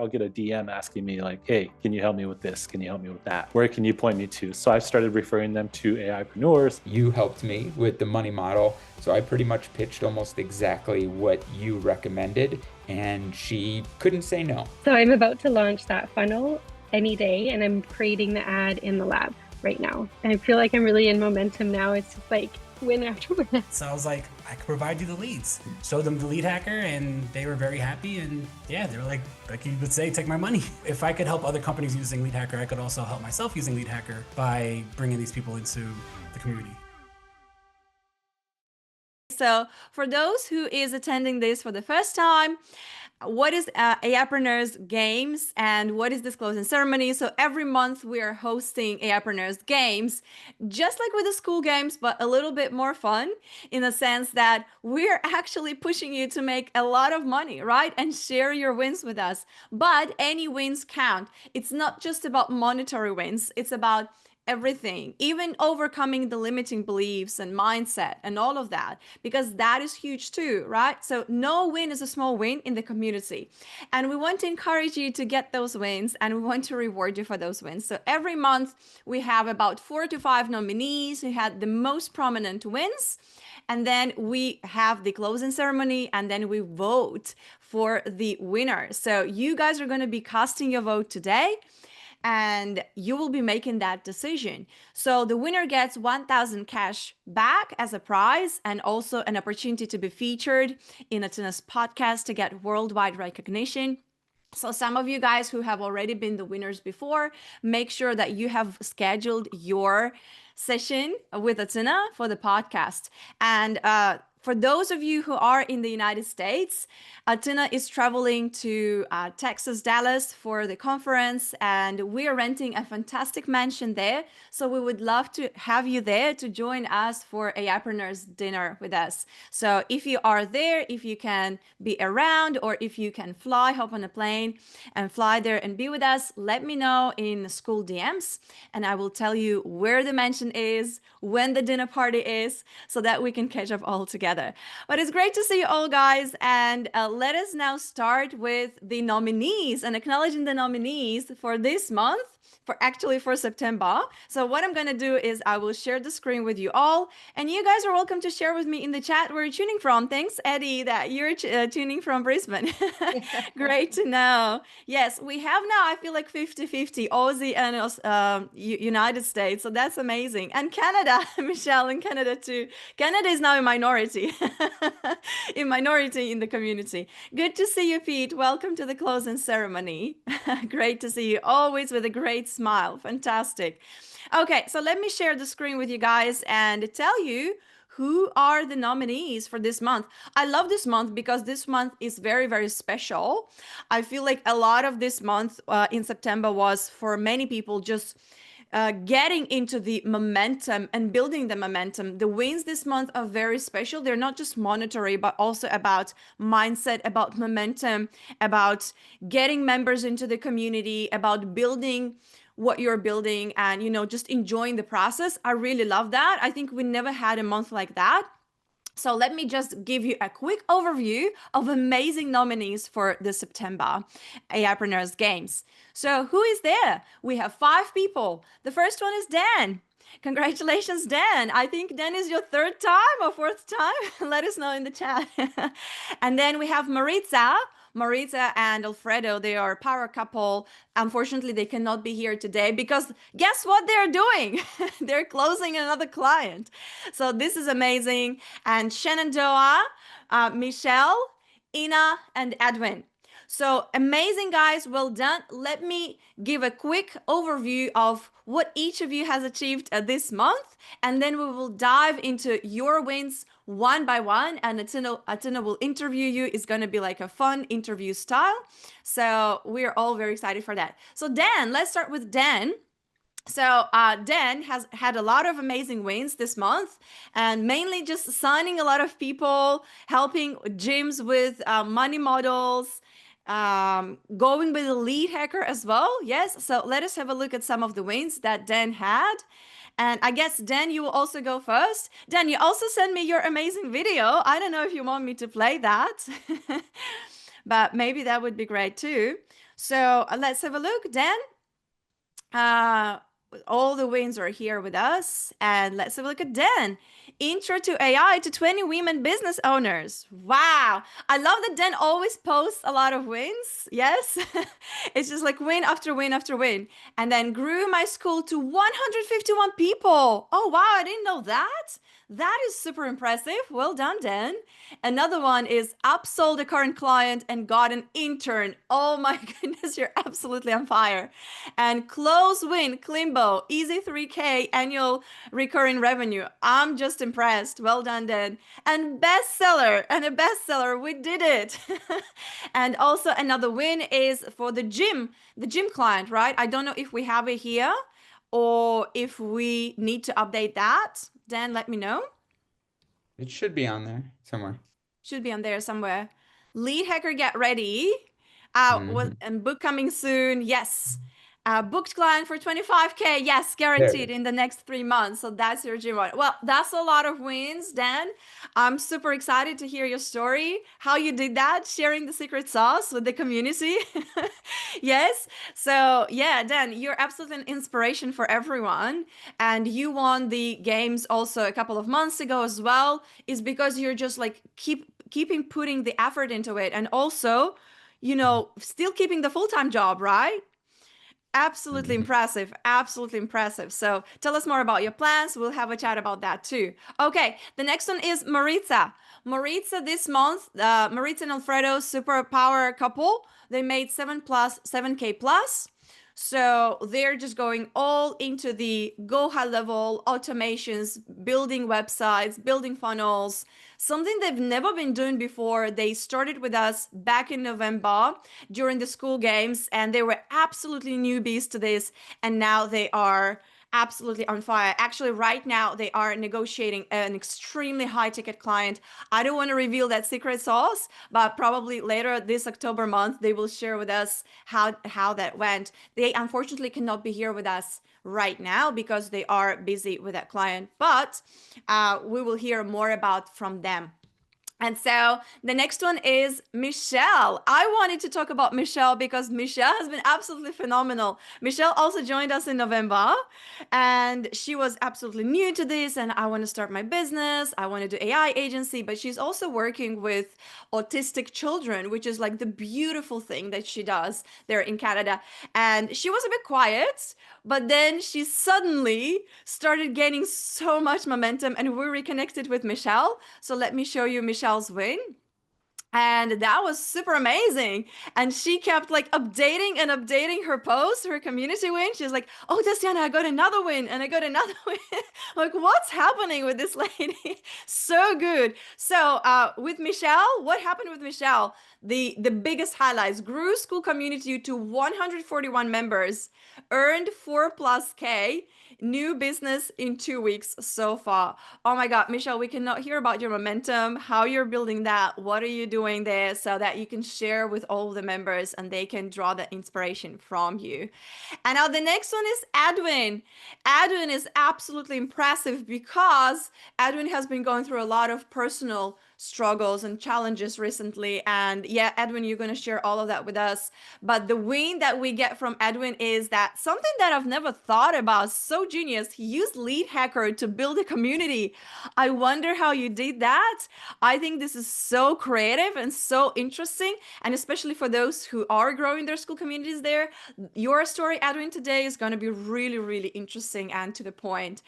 I'll get a DM asking me like, hey, can you help me with this? Can you help me with that? Where can you point me to? So I've started referring them to AIpreneurs. You helped me with the money model. So I pretty much pitched almost exactly what you recommended, and she couldn't say no. So I'm about to launch that funnel any day, and I'm creating the ad in the lab right now. And I feel like I'm really in momentum now. It's just like win after win. So I was like, I could provide you the leads. Showed them the lead hacker and they were very happy. And yeah, they were like you would say, take my money. If I could help other companies using lead hacker, I could also help myself using lead hacker by bringing these people into the community. So for those who is attending this for the first time, what is AIpreneurs Games and what is this closing ceremony? So every month we are hosting AIpreneurs Games, just like with the school games, but a little bit more fun in the sense that we're actually pushing you to make a lot of money, right? And share your wins with us. But any wins count. It's not just about monetary wins. It's about everything, even overcoming the limiting beliefs and mindset and all of that, because that is huge too, right? So no win is a small win in the community. And we want to encourage you to get those wins, and we want to reward you for those wins. So every month we have about 4 to 5 nominees who had the most prominent wins. And then we have the closing ceremony, and then we vote for the winner. So you guys are going to be casting your vote today, and you will be making that decision. So the winner gets 1,000 cash back as a prize, and also an opportunity to be featured in Atina's podcast to get worldwide recognition. So some of you guys who have already been the winners before, make sure that you have scheduled your session with Atina for the podcast. And for those of you who are in the United States, Atina is traveling to Texas, Dallas for the conference, and we are renting a fantastic mansion there. So we would love to have you there to join us for AIpreneurs dinner with us. So if you are there, if you can be around, or if you can fly, hop on a plane and fly there and be with us, let me know in school DMs, and I will tell you where the mansion is, when the dinner party is, so that we can catch up all together. But it's great to see you all, guys, and let us now start with the nominees and acknowledging the nominees for this month, for September. So what I'm going to do is I will share the screen with you all, and you guys are welcome to share with me in the chat where you're tuning from. Thanks, Eddie, that you're tuning from Brisbane. Great to know. Yes, we have now, I feel like 50-50 Aussie and United States. So that's amazing. And Canada, Michelle in Canada too. Canada is now a minority, in the community. Good to see you, Pete. Welcome to the closing ceremony. Great to see you, always with a great smile. Fantastic. Okay, so let me share the screen with you guys and tell you who are the nominees for this month. I love this month because this month is very, very special. I feel like a lot of this month in September was for many people just getting into the momentum and building the momentum. The wins this month are very special. They're not just monetary, but also about mindset, about momentum, about getting members into the community, about building what you're building, and just enjoying the process. I really love that. I think we never had a month like that. So let me just give you a quick overview of amazing nominees for the September AIpreneurs Games. So who is there? We have 5 people. The first one is Dan. Congratulations, Dan. I think Dan is your 3rd time or 4th time. Let us know in the chat. And then we have Maritza. Maritza and Alfredo, they are a power couple. Unfortunately, they cannot be here today because guess what they're doing? They're closing another client. So this is amazing. And Shannondoah, Michelle, Ina, and Edwin. So amazing, guys. Well done. Let me give a quick overview of what each of you has achieved this month, and then we will dive into your wins one by one, and Atina will interview you. It's going to be like a fun interview style. So we're all very excited for that. So Dan, let's start with Dan. So Dan has had a lot of amazing wins this month, and mainly just signing a lot of people, helping gyms with money models, going with a lead hacker as well. Yes, so let us have a look at some of the wins that Dan had. And I guess, Dan, you will also go first. Dan, you also sent me your amazing video. I don't know if you want me to play that, but maybe that would be great too. So let's have a look. Dan, all the wins are here with us. And let's have a look at Dan. Intro to AI to 20 women business owners. Wow. I love that Dan always posts a lot of wins. Yes. It's just like win after win after win. And then grew my school to 151 people. Oh, wow. I didn't know that. That is super impressive. Well done, Dan. Another one is upsold a current client and got an intern. Oh my goodness, you're absolutely on fire. And close win, Klimbo, easy 3K annual recurring revenue. I'm just impressed. Well done, Dan. And bestseller, and a bestseller. We did it. And also another win is for the gym client, right? I don't know if we have it here or if we need to update that. Dan, let me know. It should be on there somewhere. Should be on there somewhere. Lead hacker, get ready. Mhm. And book coming soon. Yes. Booked client for 25K. Yes, guaranteed in the next 3 months. So that's your gym one. Well, that's a lot of wins, Dan. I'm super excited to hear your story, how you did that, sharing the secret sauce with the community. Yes. So yeah, Dan, you're absolutely an inspiration for everyone. And you won the games also a couple of months ago as well. Is because you're just like keeping putting the effort into it. And also, still keeping the full-time job, right? Absolutely impressive. Absolutely impressive. So tell us more about your plans. We'll have a chat about that too. Okay, the next one is Maritza. Maritza this month, Maritza and Alfredo, super power couple. They made 7K plus. So they're just going all into the go high level automations, building websites, building funnels, something they've never been doing before. They started with us back in November during the school games, and they were absolutely newbies to this. And now they are absolutely on fire. Actually, right now they are negotiating an extremely high ticket client. I don't want to reveal that secret sauce, but probably later this October month, they will share with us how that went. They unfortunately cannot be here with us right now because they are busy with that client, but we will hear more about from them. And so the next one is Michelle. I wanted to talk about Michelle because Michelle has been absolutely phenomenal. Michelle also joined us in November, and she was absolutely new to this. And I want to start my business. I want to do AI agency, but she's also working with autistic children, which is like the beautiful thing that she does there in Canada. And she was a bit quiet, but then she suddenly started gaining so much momentum, and we reconnected with Michelle. So let me show you Michelle's win. And that was super amazing. And she kept like updating and updating her posts, her community win. She's like, oh, Tatiana, I got another win and I got another win. Like, what's happening with this lady? So good. So with Michelle, what happened with Michelle? The biggest highlights: grew school community to 141 members, earned 4+K, new business in 2 weeks so far. Oh my God, Michelle, we cannot hear about your momentum, how you're building that, what are you doing there so that you can share with all the members and they can draw the inspiration from you. And now the next one is Edwin. Edwin is absolutely impressive because Edwin has been going through a lot of personal struggles and challenges recently. And yeah, Edwin, you're going to share all of that with us. But the win that we get from Edwin is that something that I've never thought about, so genius, he used Lead Hacker to build a community. I wonder how you did that. I think this is so creative and so interesting. And especially for those who are growing their school communities there, your story, Edwin, today is going to be really, really interesting and to the point.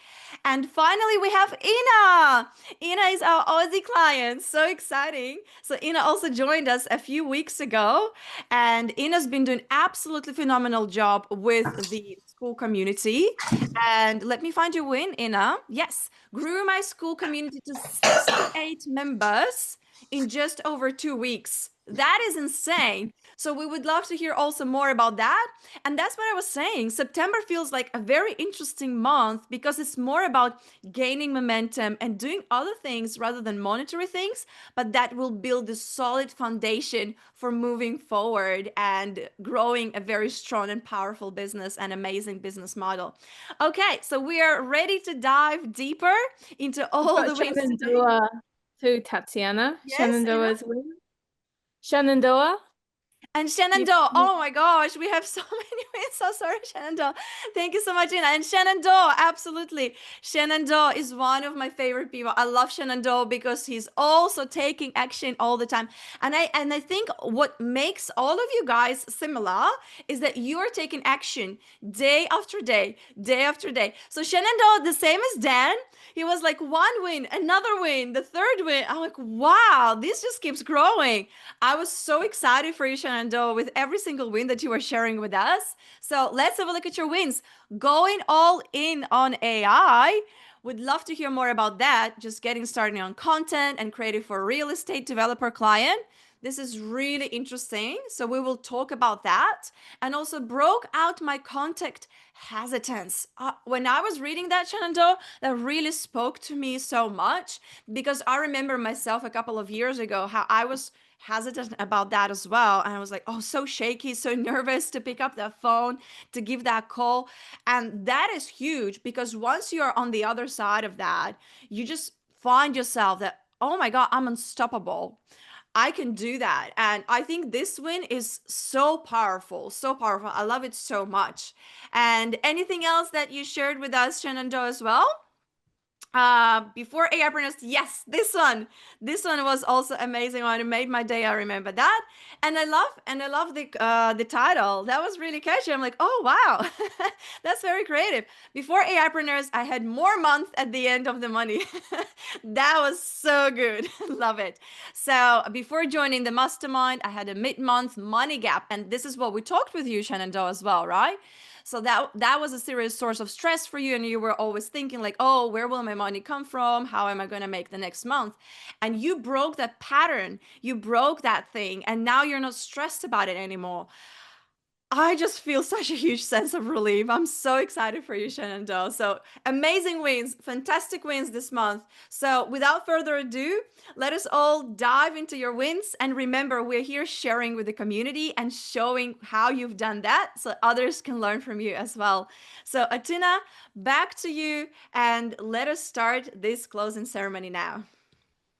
And finally, we have Ina. Ina is our Aussie client. So exciting. So Ina also joined us a few weeks ago, and Ina's been doing absolutely phenomenal job with the school community. And let me find your win, Ina. Yes, grew my school community to 68 members in just over 2 weeks. That is insane. So we would love to hear also more about that. And that's what I was saying. September feels like a very interesting month because it's more about gaining momentum and doing other things rather than monetary things, but that will build a solid foundation for moving forward and growing a very strong and powerful business and amazing business model. Okay, so we are ready to dive deeper into all the ways. Shannondoah to Tatiana. Yes, Shannondoah's win. Shannondoah. And Shannondoah, oh my gosh, we have so many wins. So sorry, Shannondoah. Thank you so much, Ina. And Shannondoah, absolutely. Shannondoah is one of my favorite people. I love Shannondoah because he's also taking action all the time. And I think what makes all of you guys similar is that you are taking action day after day, day after day. So Shannondoah, the same as Dan, he was like one win, another win, the third win. I'm like, wow, this just keeps growing. I was so excited for you, Shannondoah, with every single win that you were sharing with us. So let's have a look at your wins. Going all in on AI. Would love to hear more about that. Just getting started on content and creative for a real estate developer client. This is really interesting. So we will talk about that. And also broke out my contact hesitance. When I was reading that, Shannondoah, that really spoke to me so much because I remember myself a couple of years ago how I was hesitant about that as well. And I was like, oh, so shaky, so nervous to pick up that phone, to give that call. And that is huge because once you're on the other side of that, you just find yourself that, oh my God, I'm unstoppable. I can do that. And I think this win is so powerful, so powerful. I love it so much. And anything else that you shared with us, Shannondoah, as well? Before AIpreneurs, yes, this one was also amazing one. It made my day. I remember that. And I love the title. That was really catchy. I'm like, oh wow, that's very creative. Before AIpreneurs, I had more month at the end of the money. That was so good. Love it. So before joining the mastermind, I had a mid-month money gap. And this is what we talked with you, Shannondoah, as well, right? So that was a serious source of stress for you, and you were always thinking like, oh, where will my money come from? How am I going to make the next month? And you broke that pattern, you broke that thing, and now you're not stressed about it anymore. I just feel such a huge sense of relief. I'm so excited for you, Shannondoah. So amazing wins, fantastic wins this month. So without further ado, let us all dive into your wins. And remember, we're here sharing with the community and showing how you've done that so others can learn from you as well. So Atina, back to you, and let us start this closing ceremony now.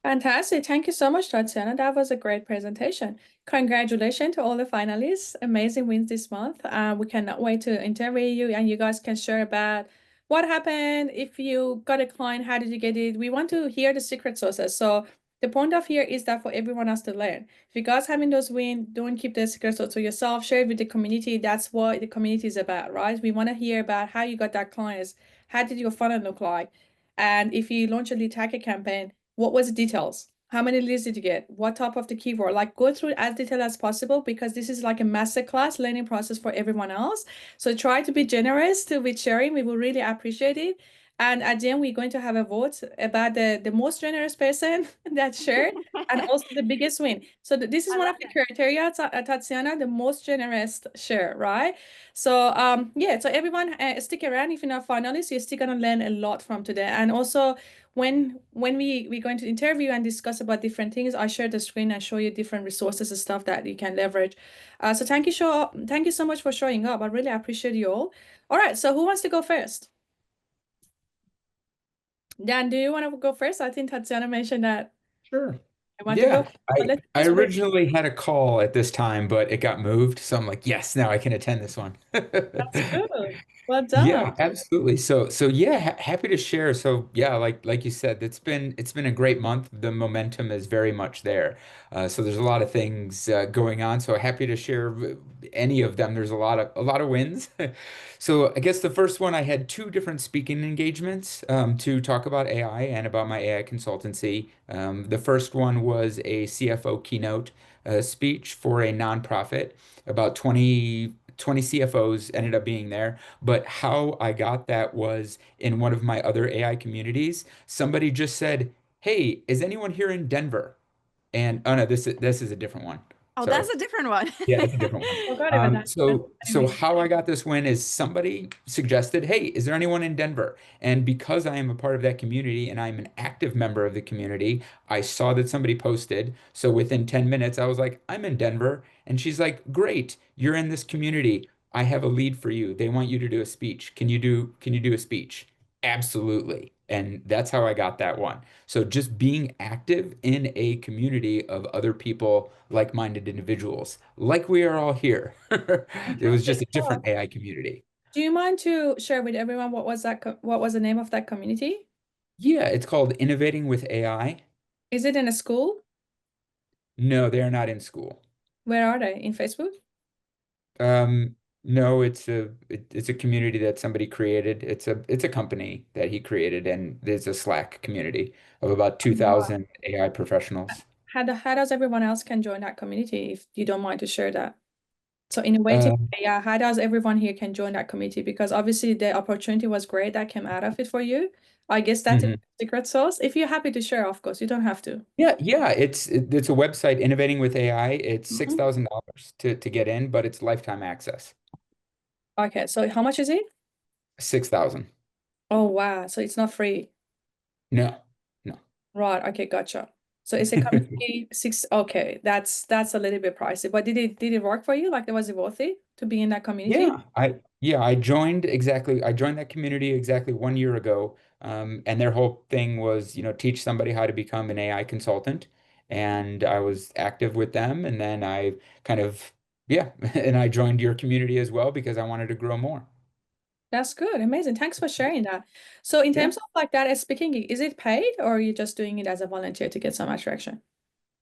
Fantastic. Thank you so much, Tatiana. That was a great presentation. Congratulations to all the finalists. Amazing wins this month. We cannot wait to interview you, and you guys can share about what happened. If you got a client, how did you get it? We want to hear the secret sources. So the point of here is that for everyone else to learn. If you guys having those wins, don't keep the secret sauce to yourself. Share it with the community. That's what the community is about, right? We want to hear about how you got that clients. How did your funnel look like? And if you launch a lead hacker campaign, what was the details? How many leads did you get? What type of the keyword? Like go through it as detailed as possible because this is like a masterclass learning process for everyone else. So try to be generous with sharing. We will really appreciate it. And at the end, we're going to have a vote about the most generous person that shared and also the biggest win. So this is one of the criteria, Tatiana, the most generous share, right? So yeah, so everyone stick around. If you're not finalist, you're still gonna learn a lot from today. And also when we're going to interview and discuss about different things, I share the screen and show you different resources and stuff that you can leverage. So thank you so much for showing up. I really appreciate you all. All right, so who wants to go first? Dan, do you want to go first? I think Tatiana mentioned that. Sure. I want to go. I originally had a call at this time, but it got moved. So I'm like, yes, now I can attend this one. That's good. Well done. Yeah, absolutely. So yeah, happy to share. So yeah, like you said, it's been a great month. The momentum is very much there. So there's a lot of things going on. So happy to share any of them. There's a lot of wins. So I guess the first one, I had two different speaking engagements to talk about AI and about my AI consultancy. The first one was a CFO keynote speech for a nonprofit. About 20 CFOs ended up being there. But how I got that was in one of my other AI communities. Somebody just said, "Hey, is anyone here in Denver?" And oh no, this is a different one. Oh, Sorry. that's a different one. Yeah, it's a different one. So how I got this win is somebody suggested, "Hey, is there anyone in Denver?" And because I am a part of that community and I'm an active member of the community, I saw that somebody posted. So within 10 minutes, I was like, "I'm in Denver." And she's like, "Great, you're in this community. I have a lead for you. They want you to do a speech. Can you do a speech?" Absolutely. And that's how I got that one. So just being active in a community of other people, like-minded individuals, like we are all here. It was just Fantastic. a different AI community. Do you mind to share with everyone what was the name of that community? Yeah, it's called Innovating with AI. Is it in a school? No, they're not in school. Where are they? In Facebook? No, it's a community that somebody created. It's a company that he created, and there's a Slack community of about Wow. 2,000 AI professionals. How does everyone else can join that community if you don't mind to share that? So innovative, Uh, yeah, how does everyone here can join that community? Because obviously the opportunity was great that came out of it for you. I guess that's a mhm. secret sauce. If you're happy to share, of course, you don't have to. Yeah, it's a website, Innovating with AI. It's Mhm. $6,000 to get in, but it's lifetime access. Okay, so how much is it? 6,000. Oh wow, so it's not free. No, no. Right, okay, gotcha. So it's a community six, okay, that's a little bit pricey. But did it work for you? Like, was it worth it to be in that community? I joined that community exactly 1 year ago. And their whole thing was, teach somebody how to become an AI consultant. And I was active with them, and then I kind of, yeah, and I joined your community as well because I wanted to grow more. That's good, amazing. Thanks for sharing that. So in Yeah. terms of like that as speaking gig, is it paid or are you just doing it as a volunteer to get some attraction?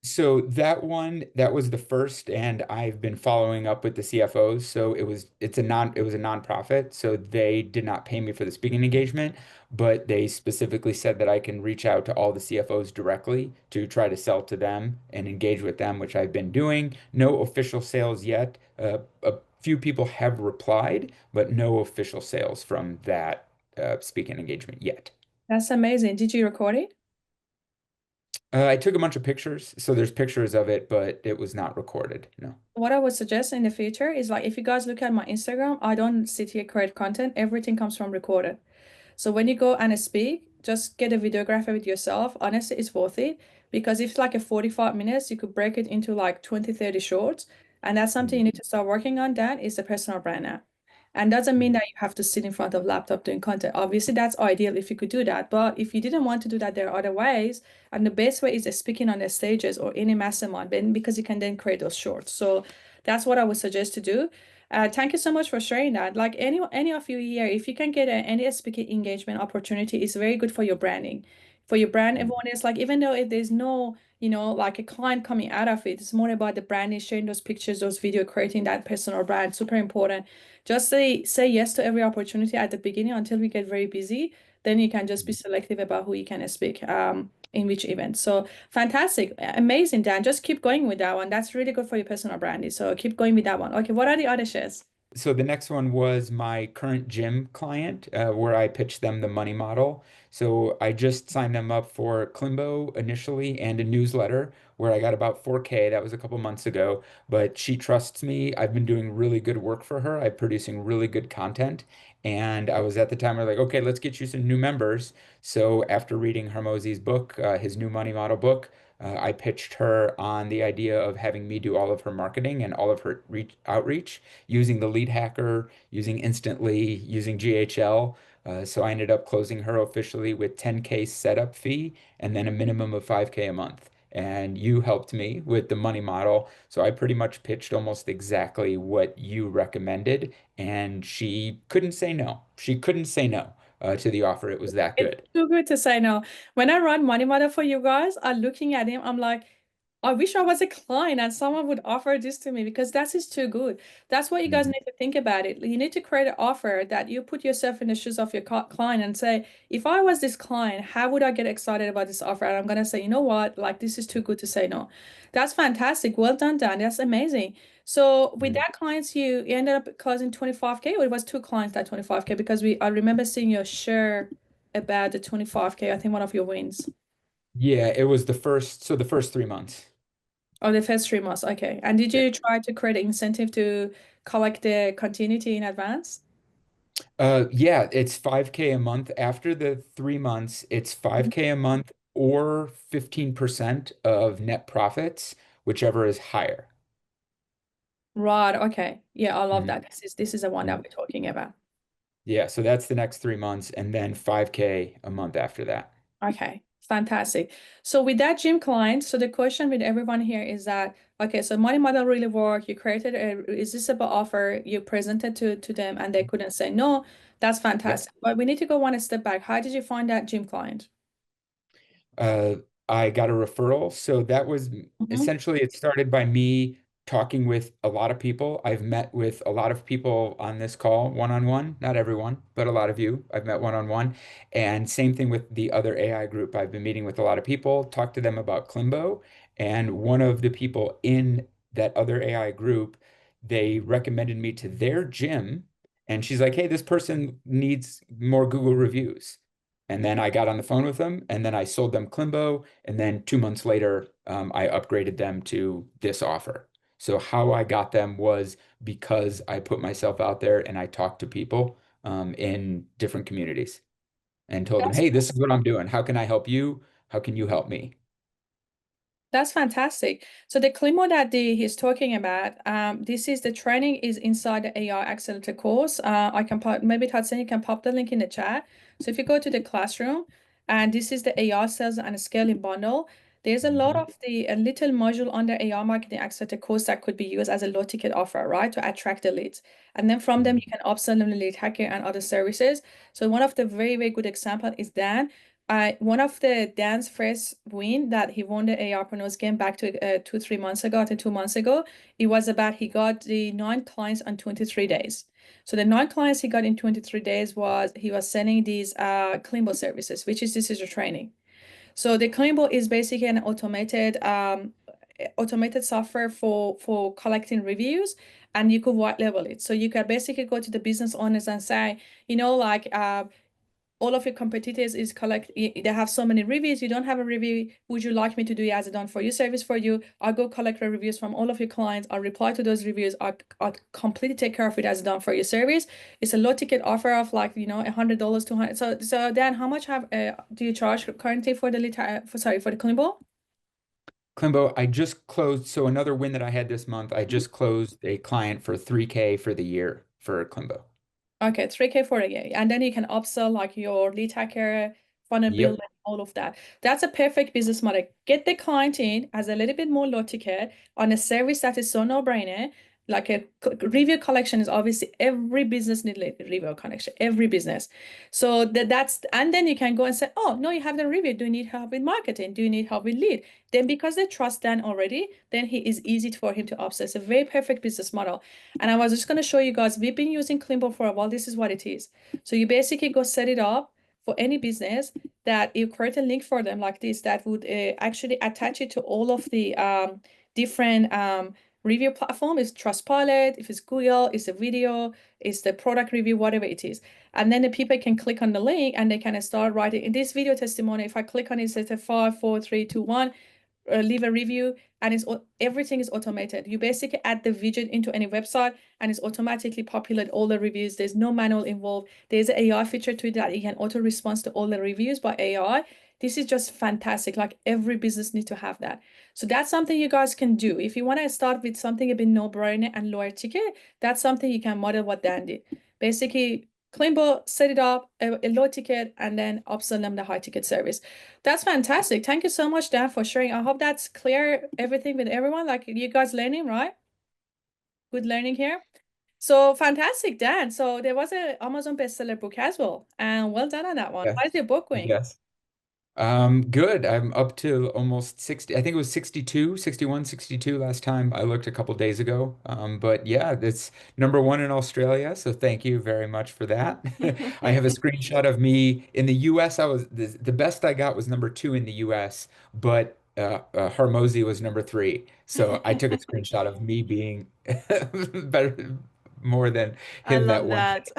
So that was the first, and I've been following up with the CFOs. So it was a nonprofit, so they did not pay me for the speaking engagement, but they specifically said that I can reach out to all the CFOs directly to try to sell to them and engage with them, which I've been doing. No official sales yet. A few people have replied, but no official sales from that speaking engagement yet. That's amazing. Did you record it? I took a bunch of pictures, so there's pictures of it, but it was not recorded. No. What I would suggest in the future is like if you guys look at my Instagram, I don't sit here create content. Everything comes from recorded. So when you go and speak, just get a videographer with yourself. Honestly, it's worth it because if it's like a 45 minutes, you could break it into like 20, 30 shorts. And that's something you Mhm. need to start working on. That is a personal brand now. And doesn't mean Mhm. that you have to sit in front of laptop doing content. Obviously, that's ideal if you could do that. But if you didn't want to do that, there are other ways. And the best way is speaking on the stages or any mastermind, because you can then create those shorts. So that's what I would suggest to do. Thank you so much for sharing that. Like any of you here, if you can get any speaking engagement opportunity, it's very good for your branding. For your brand, everyone is like, even though if there's no, like a client coming out of it, it's more about the branding, sharing those pictures, those video, creating that personal brand, super important. Just say yes to every opportunity at the beginning until we get very busy. Then you can just be selective about who you can speak in which event. So fantastic, amazing, Dan. Just keep going with that one. That's really good for your personal branding. So keep going with that one. Okay, what are the other shares? So the next one was my current gym client, where I pitched them the money model. So I just signed them up for Klimbo initially and a newsletter where I got about 4K. That was a couple months ago, but she trusts me. I've been doing really good work for her. I'm producing really good content. And I was at the time, I was like, okay, let's get you some new members. So after reading Hormozi's book, his new money model book, I pitched her on the idea of having me do all of her marketing and all of her outreach using the lead hacker, using Instantly, using GHL. So I ended up closing her officially with 10K setup fee and then a minimum of 5K a month. And you helped me with the money model. So I pretty much pitched almost exactly what you recommended. And she couldn't say no. She couldn't say no to the offer. It was that It's good. too good to say no. When I run Money Matter for you guys, I'm looking at him, I'm like, I wish I was a client and someone would offer this to me because that is too good. That's what you guys Mhm. need to think about it. You need to create an offer that you put yourself in the shoes of your client and say, if I was this client, how would I get excited about this offer? And I'm gonna say, you know what? Like this is too good to say no. That's fantastic. Well done, Dan. That's amazing. So with Mhm. that clients, you ended up closing 25K, or it was two clients that 25K because I remember seeing your share about the 25K, I think one of your wins. Yeah, it was the first 3 months. Oh, the first 3 months. Okay. And did Yeah. you try to create an incentive to collect the continuity in advance? Yeah, it's 5K a month. After the 3 months, it's Mhm. 5K a month or 15% of net profits, whichever is higher. Right. Okay. Yeah, I love Mhm. that. This is the one that Mhm. we're talking about. Yeah, so that's the next 3 months, and then 5K a month after that. Okay, fantastic. So with that gym client, so the question with everyone here is that, okay, so money model really work. You created a irresistible offer, you presented to them and they couldn't say no. That's Yep. fantastic. But we need to go one step back. How did you find that gym client? Uh, I got a referral. So that was Mhm. essentially, it started by me talking with a lot of people. I've met with a lot of people on this call one-on-one, not everyone, but a lot of you I've met one-on-one. And same thing with the other AI group. I've been meeting with a lot of people, talked to them about Klimbo. And one of the people in that other AI group, they recommended me to their gym. And she's like, hey, this person needs more Google reviews. And then I got on the phone with them, and then I sold them Klimbo, and then 2 months later, I upgraded them to this offer. So how I got them was because I put myself out there and I talked to people in different communities and told them, That's hey, this is what I'm doing. How can I help you? How can you help me? That's fantastic. So the Klimo that he's talking about, this is the training is inside the AI Accelerator course. I can put maybe Tatsen, you can pop the link in the chat. So if you go to the classroom, and this is the AI sales and scaling bundle, there's a lot Mhm. of the a little module under AI marketing accelerator course that could be used as a low ticket offer, right, to attract the leads. And then from them, you Mhm. can upsell them the lead hacker and other services. So one of the very, very good example is Dan. One of the Dan's first win that he won the AIpreneurs game back to 2 3 months ago, I think 2 months ago, it was about he got the 9 clients on 23 days. So the 9 clients he got in 23 days was he was sending these Klimbo services, which is this is a training. So the Klimbo is basically an automated software for collecting reviews, and you could white label it. So you can basically go to the business owners and say, like all of your competitors is collect they have so many reviews, you don't have a review, would you like me to do it as a done for you service for you? I'll go collect the reviews from all of your clients, I'll reply to those reviews, I'll completely take care of it as a done for you service. It's a low ticket offer of like $100, 200. So Dan, how much have do you charge currently for the for the Klimbo? Klimbo, I just closed. So another win that I had this month, I just closed a client for 3K for the year for Klimbo. Okay, 3K for a year. And then you can upsell like your lead hacker, funnel builder, Yep. all of that. That's a perfect business model. Get the client in as a little bit more low ticket on a service that is so no-brainer. Like a review collection is obviously every business need a review connection, every business. So that's and then you can go and say, oh no, you have the review. Do you need help with marketing? Do you need help with lead? Then because they trust Dan already, then he is easy for him to upsell. It's a very perfect business model. And I was just going to show you guys, we've been using Klimbo for a while. This is what it is. So you basically go set it up for any business that you create a link for them like this that would actually attach it to all of the different review platform. Is Trustpilot, if it's Google, it's a video, it's the product review, whatever it is. And then the people can click on the link and they can start writing. In this video testimony, if I click on it, it says a 5, 4, 3, 2, 1, leave a review, and everything is automated. You basically add the widget into any website and it's automatically populate all the reviews. There's no manual involved. There's an AI feature to it that you can auto response to all the reviews by AI. This is just fantastic. Like every business needs to have that. So that's something you guys can do. If you want to start with something a bit no-brainer and lower ticket, that's something you can model what Dan did. Basically, Klimbo, set it up, a low ticket, and then upsell them the high ticket service. That's fantastic. Thank you so much, Dan, for sharing. I hope that's clear everything with everyone. Like you guys learning, right? Good learning here. So fantastic, Dan. So there was a Amazon bestseller book as well. And well done on that one. Yeah. How's your book going? Yes. Good. I'm up to almost 60. I think it was 62, 61, 62 last time I looked a couple days ago. But yeah, it's number one in Australia. So thank you very much for that. I have a screenshot of me in the US. I was the best I got was number two in the US, but Hormozy was number three. So I took a screenshot of me being better, more than I him that love one. that.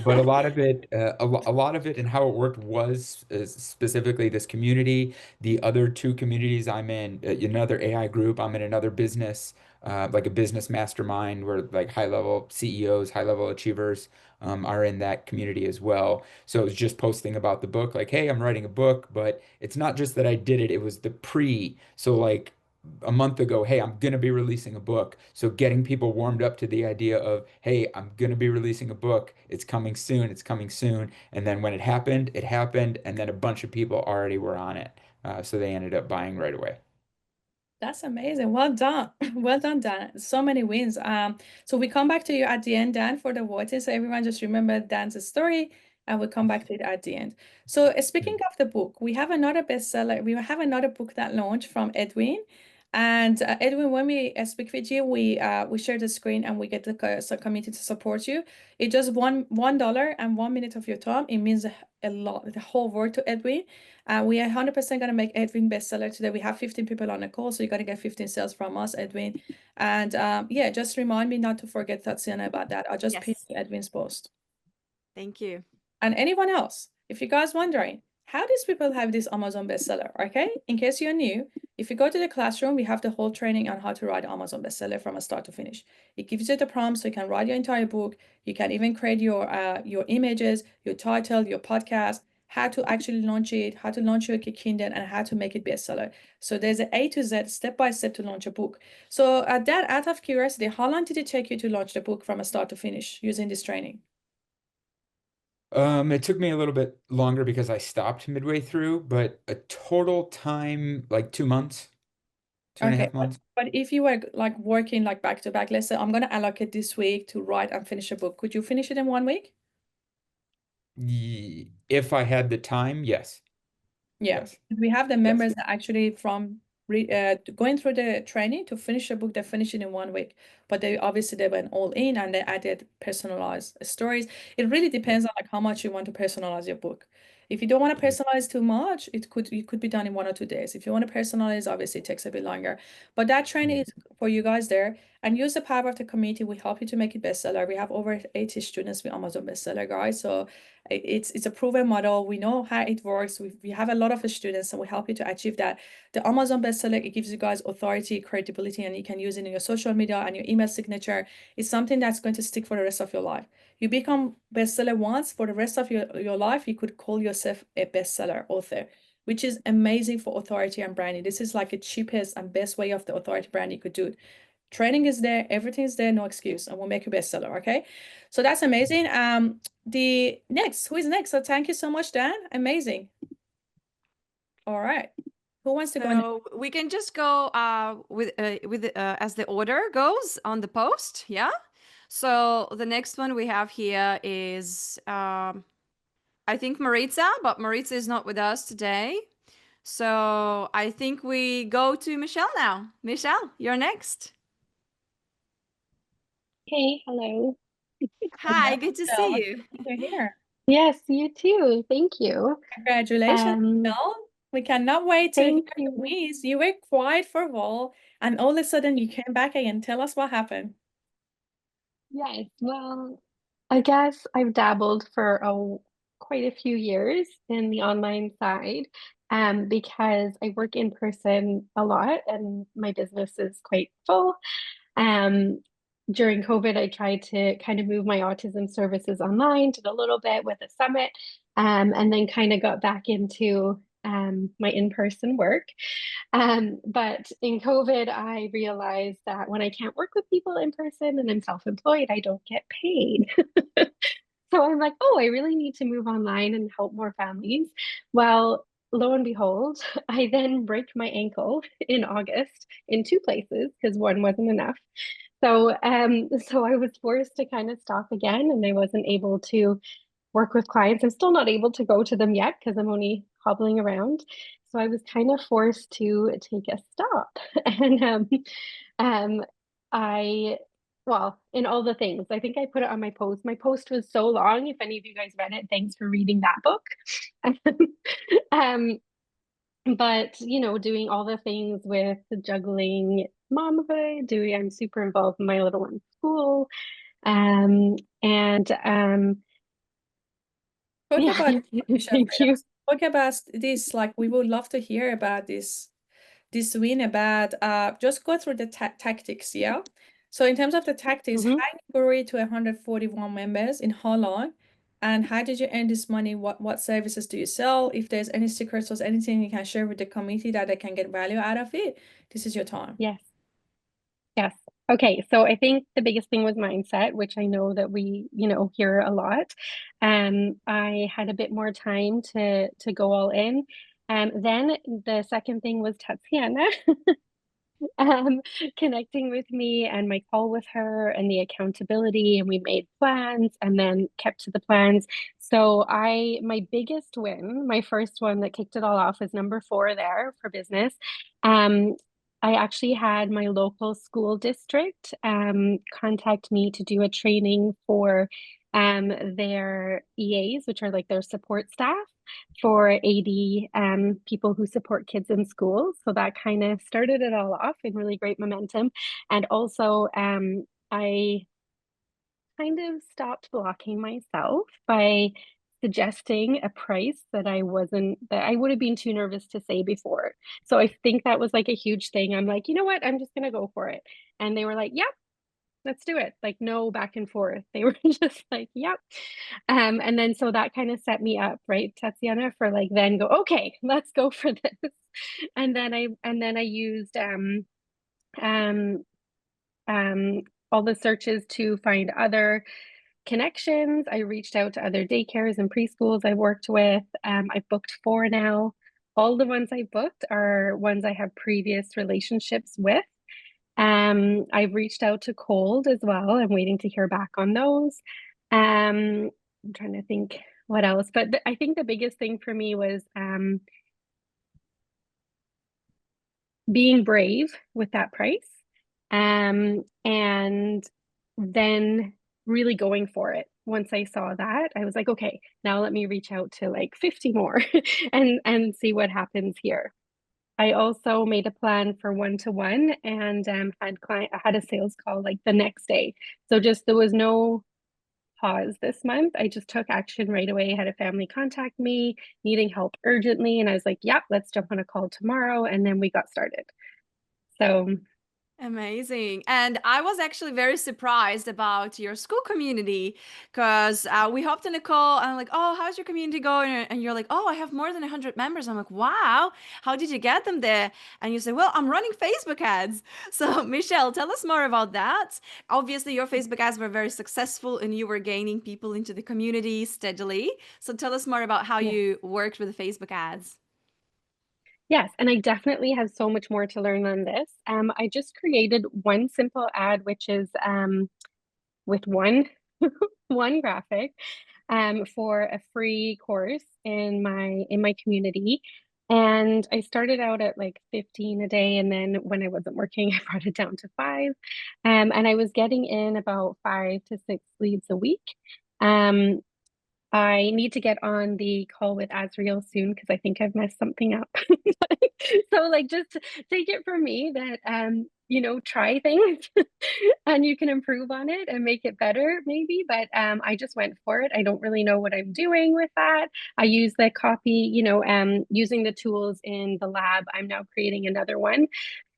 But a lot of it, a lot of it, and how it worked was specifically this community. The other two communities I'm in, another AI group. I'm in another business, like a business mastermind, where like high level CEOs, high level achievers, are in that community as well. So it was just posting about the book, like, hey, I'm writing a book, but it's not just that I did it. It was the pre. So like a month ago, hey, I'm going to be releasing a book. So getting people warmed up to the idea of, hey, I'm going to be releasing a book. It's coming soon. It's coming soon. And then when it happened, it happened. And then a bunch of people already were on it. So they ended up buying right away. That's amazing. Well done. Well done, Dan. So many wins. So we come back to you at the end, Dan, for the voting. So everyone just remember Dan's story and we'll come back to it at the end. So speaking of the book, we have another bestseller. We have another book that launched from Edwin. And Edwin, when we speak with you, we share the screen and we get the community to support you. It's just $1 and 1 minute of your time. It means a lot, the whole world to Edwin. We are 100% going to make Edwin bestseller today. We have 15 people on the call, so you're going to get 15 sales from us, Edwin. And yeah, just remind me not to forget Tatiana about that. I'll just pin Yes. Edwin's post. Thank you. And anyone else, if you guys wondering, how these people have this Amazon bestseller, okay? In case you're new, if you go to the classroom, we have the whole training on how to write Amazon bestseller from a start to finish. It gives you the prompt so you can write your entire book. You can even create your images, your title, your podcast, how to actually launch it, how to launch your Kindle, and how to make it bestseller. So there's an A to Z, step by step to launch a book. So Dad, out of curiosity, how long did it take you to launch the book from a start to finish using this training? It took me a little bit longer because I stopped midway through, but a total time like 2 months, two and a Okay, half months. but if you were like working like back to back, let's say I'm going to allocate this week to write and finish a book. Could you finish it in 1 week? If I had the time, yes. Yeah, Yes. we have the Yes. members that actually from going through the training to finish a book, they finish it in 1 week. But they obviously they went all in and they added personalized stories. It really depends on like how much you want to personalize your book. If you don't want to personalize too much, it could be done in 1 or 2 days. If you want to personalize, obviously it takes a bit longer. But that training is for you guys there. And use the power of the community. We help you to make it bestseller. We have over 80 students with Amazon bestseller, guys. So it's a proven model. We know how it works. We have a lot of students and we help you to achieve that. The Amazon bestseller, it gives you guys authority, credibility, and you can use it in your social media and your email signature. It's something that's going to stick for the rest of your life. You become bestseller once, for the rest of your life, you could call yourself a bestseller author, which is amazing for authority and branding. This is like the cheapest and best way of the authority brand you could do it. Training is there, everything is there, no excuse, and we'll make you bestseller, okay? So that's amazing. Who is next? So thank you so much, Dan. Amazing. All right. Who wants to go next? So we can just go with as the order goes on the post, yeah? So the next one we have here is I think Maritza, but Maritza is not with us today. So I think we go to Michelle now. Michelle, you're next. Hey, hello. Hi, good to see you. You're here. Yes, you too. Thank you. Congratulations, Um, Mel. We cannot wait to hear thank the you. wins. You were quiet for a while, and all of a sudden you came back again. Tell us what happened. Yes, well, I guess I've dabbled for quite a few years in the online side, because I work in person a lot and my business is quite full. Um, During COVID, I tried to kind of move my autism services online, did a little bit with a summit, and then kind of got back into my in-person work. But in COVID, I realized that when I can't work with people in person and I'm self-employed, I don't get paid. So I'm like, oh, I really need to move online and help more families. Well, lo and behold, I then break my ankle in August in two places because one wasn't enough. So I was forced to kind of stop again, and I wasn't able to work with clients. I'm still not able to go to them yet because I'm only hobbling around. So I was kind of forced to take a stop. And um, I, well, in all the things, I think I put it on my post. My post was so long. If any of you guys read it, thanks for reading that book. um, but doing all the things with juggling momhood, I'm super involved in my little one's school. And Talk yeah, about Michelle, thank you. talk about this. Like we would love to hear about this win about just go through the tactics, yeah. So in terms of the tactics, Mhm. how you grew it to 141 members in how long? And how did you earn this money? What services do you sell? If there's any secrets or anything you can share with the community that they can get value out of it, this is your time. Yes. Yes. Okay. So I think the biggest thing was mindset, which I know that we, hear a lot. I had a bit more time to go all in. Then the second thing was Tatiana. Connecting with me and my call with her and the accountability, and we made plans and then kept to the plans. So my biggest win, my first one that kicked it all off, was number 4 there for business. I actually had my local school district contact me to do a training for their EAs, which are like their support staff for AD people who support kids in schools. So that kind of started it all off in really great momentum. And also, I kind of stopped blocking myself by suggesting a price that I would have been too nervous to say before. So I think that was like a huge thing. I'm like, you know what? I'm just going to go for it. And they were like, yep, let's do it. Like, no back and forth. They were just like, yep. And then so that kind of set me up, right, Tatiana, for like then go, okay, let's go for this. And then I used all the searches to find other connections. I reached out to other daycares and preschools I worked with. I've booked 4 now. All the ones I booked are ones I have previous relationships with. I've reached out to cold as well. I'm waiting to hear back on those. I'm trying to think what else, but I think the biggest thing for me was being brave with that price, and then really going for it. Once I saw that, I was like, okay, now let me reach out to like 50 more and see what happens here. I also made a plan for 1-to-1 and had a sales call like the next day. So just there was no pause this month. I just took action right away. Had a family contact me needing help urgently, and I was like, "Yep, let's jump on a call tomorrow." And then we got started. So Amazing. And I was actually very surprised about your school community because we hopped in a call and I'm like, oh, how's your community going? And you're like, oh, I have more than 100 members. I'm like, wow, how did you get them there? And you say, well, I'm running Facebook ads. So Michelle, tell us more about that. Obviously, your Facebook ads were very successful and you were gaining people into the community steadily. So tell us more about how you worked with the Facebook ads. yes, and I definitely have so much more to learn on this. I just created one simple ad, which is with one one graphic for a free course in my community. And I started out at like 15 a day, and then when I wasn't working, I brought it down to 5. And I was getting in about 5 to 6 leads a week. I need to get on the call with Azriel soon because I think I've messed something up. So like just take it from me that try things and you can improve on it and make it better maybe. But I just went for it. I don't really know what I'm doing with that. I use the copy, using the tools in the lab. I'm now creating another one